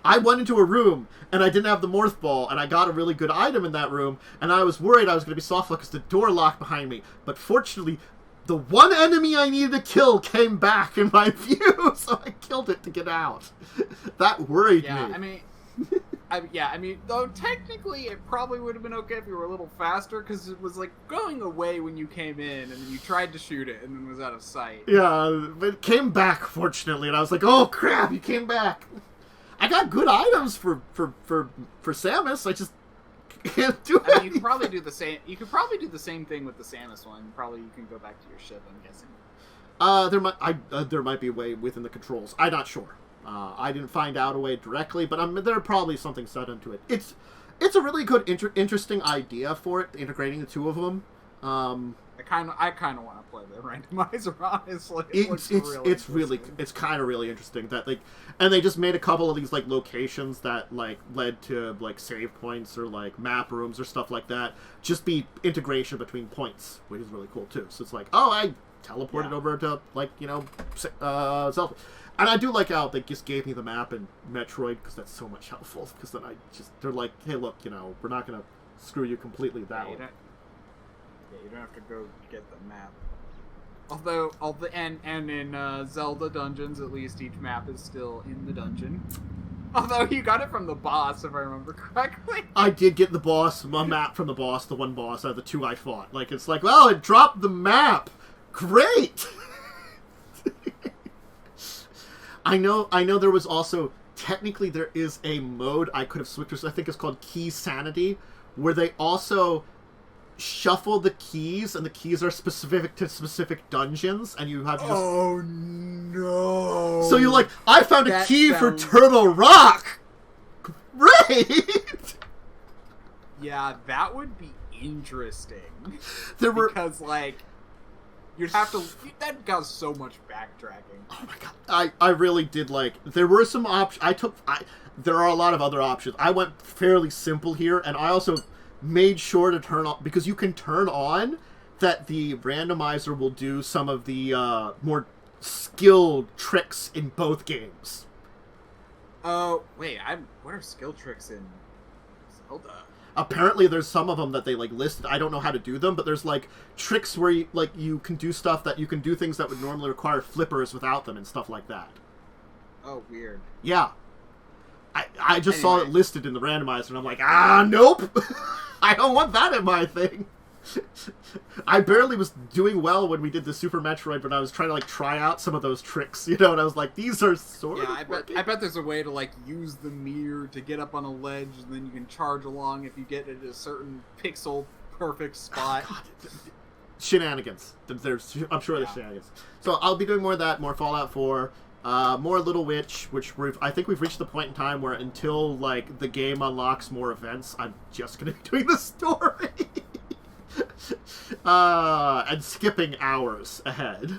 Speaker 1: I went into a room, and I didn't have the Morph Ball, and I got a really good item in that room, and I was worried I was going to be soft locked because the door locked behind me. But fortunately, the one enemy I needed to kill came back in my view, so I killed it to get out. That worried me.
Speaker 2: I mean, though technically it probably would have been okay if you were a little faster, because it was like going away when you came in, and then you tried to shoot it, and then was out of sight.
Speaker 1: Yeah, but it came back, fortunately, and I was like, oh crap, you came back. I got good items for Samus, I just can't do it.
Speaker 2: You could probably do the same. You could probably do the same thing with the Samus one. Probably you can go back to your ship, I'm guessing.
Speaker 1: There might be a way within the controls. I'm not sure. I didn't find out a way directly, but there probably something said into it. It's a really good, interesting idea for it, integrating the two of them.
Speaker 2: I kind of want to play the randomizer. Honestly,
Speaker 1: it's kind of really interesting that and they just made a couple of these like locations that like led to like save points or like map rooms or stuff like that. Just be integration between points, which is really cool too. So it's like, oh, I teleported over to like Zelda. And I do like how they just gave me the map in Metroid because that's so much helpful. Because then they're like, hey, look, we're not gonna screw you completely that way.
Speaker 2: You don't have to go get the map. Although, and in Zelda dungeons, at least each map is still in the dungeon. Although you got it from the boss, if I remember correctly.
Speaker 1: I did get a map from the boss, the one boss out of the two I fought. Like, it's like, well, it dropped the map. Great! I know there was also, technically there is a mode I could have switched to, I think it's called Key Sanity, where they also shuffle the keys, and the keys are specific to specific dungeons, and you have to just...
Speaker 2: Oh, no!
Speaker 1: So you're like, I found a key for Turtle Rock! Great!
Speaker 2: Yeah, that would be interesting.
Speaker 1: Because,
Speaker 2: like, you'd have to... That got so much backtracking.
Speaker 1: Oh my god. I really did, like... There were some options... There are a lot of other options. I went fairly simple here, and I also made sure to turn on... Because you can turn on that the randomizer will do some of the more skilled tricks in both games.
Speaker 2: Oh, wait. What are skill tricks in Zelda?
Speaker 1: Apparently there's some of them that they like listed. I don't know how to do them, but there's like tricks where you can do stuff that you can do things that would normally require flippers without them and stuff like that.
Speaker 2: Oh, weird.
Speaker 1: Yeah. I just saw it listed in the randomizer and I'm like, nope. I don't want that in my thing. I barely was doing well when we did the Super Metroid, but I was trying to like try out some of those tricks, and I was like, these are sort of working.
Speaker 2: I bet there's a way to like use the mirror to get up on a ledge, and then you can charge along if you get at a certain pixel perfect spot.
Speaker 1: Oh, God. Shenanigans. I'm sure there's shenanigans. So I'll be doing more of that, more Fallout 4, more Little Witch, which I think we've reached the point in time where until like the game unlocks more events, I'm just going to be doing the story. And skipping hours ahead.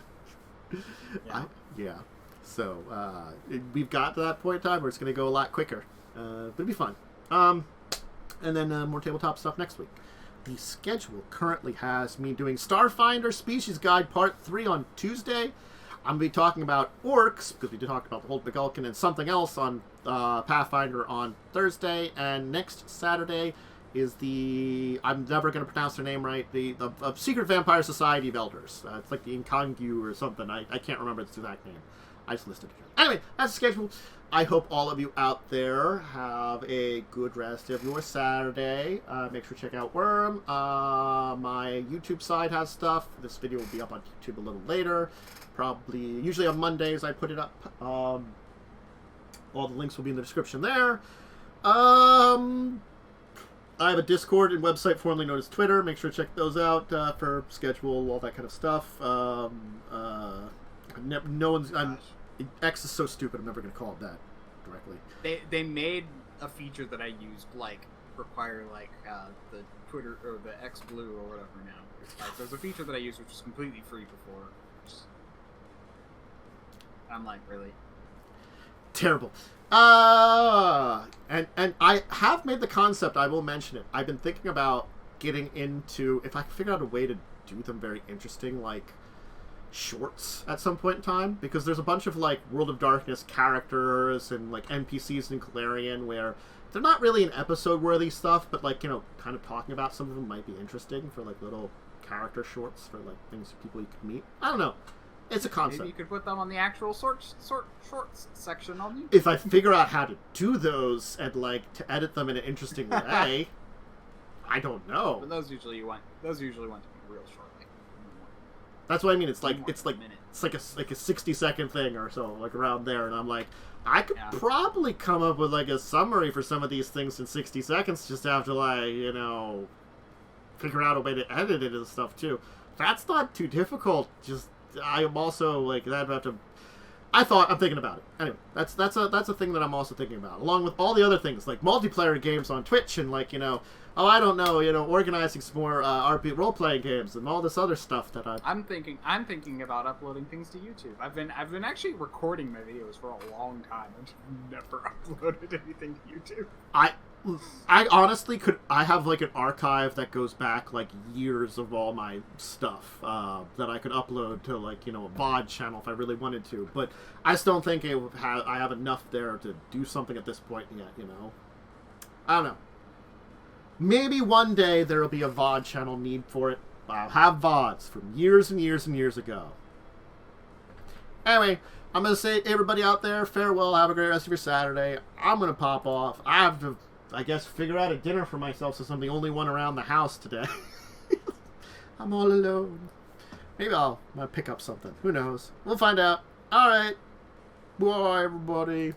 Speaker 1: Yeah. So, we've got to that point in time where it's going to go a lot quicker. But it'll be fun. And then more tabletop stuff next week. The schedule currently has me doing Starfinder Species Guide Part 3 on Tuesday. I'm going to be talking about orcs, because we did talk about the Hold McGulkin, and something else on Pathfinder on Thursday. And next Saturday is I'm never going to pronounce their name right, the Secret Vampire Society of Elders. It's like the Inkangu or something. I can't remember its exact name. I just listed it. Anyway, that's the schedule. I hope all of you out there have a good rest of your Saturday. Make sure to check out Worm. My YouTube side has stuff. This video will be up on YouTube a little later. Usually on Mondays I put it up. All the links will be in the description there. I have a Discord and website formerly known as Twitter. Make sure to check those out for schedule, all that kind of stuff. X is so stupid, I'm never going to call it that directly.
Speaker 2: They made a feature that I used, require, the Twitter, or the X Blue, or whatever now. There's a feature that I used which was completely free before. I'm like, really?
Speaker 1: Terrible. And I have made the concept, I will mention it. I've been thinking about getting into, if I can figure out a way to do them very interesting, shorts at some point in time, because there's a bunch of World of Darkness characters and NPCs in Galarian where they're not really an episode worthy stuff, but kind of talking about some of them might be interesting for little character shorts for things people you could meet. I don't know. It's a concept.
Speaker 2: Maybe you could put them on the actual shorts section on YouTube.
Speaker 1: If I figure out how to do those and to edit them in an interesting way, I don't know.
Speaker 2: But those usually want to be real short.
Speaker 1: That's what I mean. It's like a 60-second thing or so, around there, and I'm like, I could probably come up with a summary for some of these things in 60 seconds. Just have to figure out a way to edit it and stuff too. That's not too difficult. Just I am also I'd have to I'm thinking about it. Anyway, that's a thing that I'm also thinking about, along with all the other things like multiplayer games on Twitch and like I don't know, organizing some more RP role playing games and all this other stuff that I'm
Speaker 2: thinking about uploading things to YouTube. I've been actually recording my videos for a long time and never uploaded anything to YouTube.
Speaker 1: I honestly I have like an archive that goes back like years of all my stuff that I could upload to like a VOD channel if I really wanted to, but I just don't think I have enough there to do something at this point yet. I don't know. Maybe one day there will be a VOD channel need for it. I'll have VODs from years and years and years ago. Anyway, I'm gonna say everybody out there, farewell. Have a great rest of your Saturday. I'm gonna pop off. I have to, I guess, figure out a dinner for myself since I'm the only one around the house today. I'm all alone. Maybe I'll pick up something. Who knows? We'll find out. All right. Bye, everybody.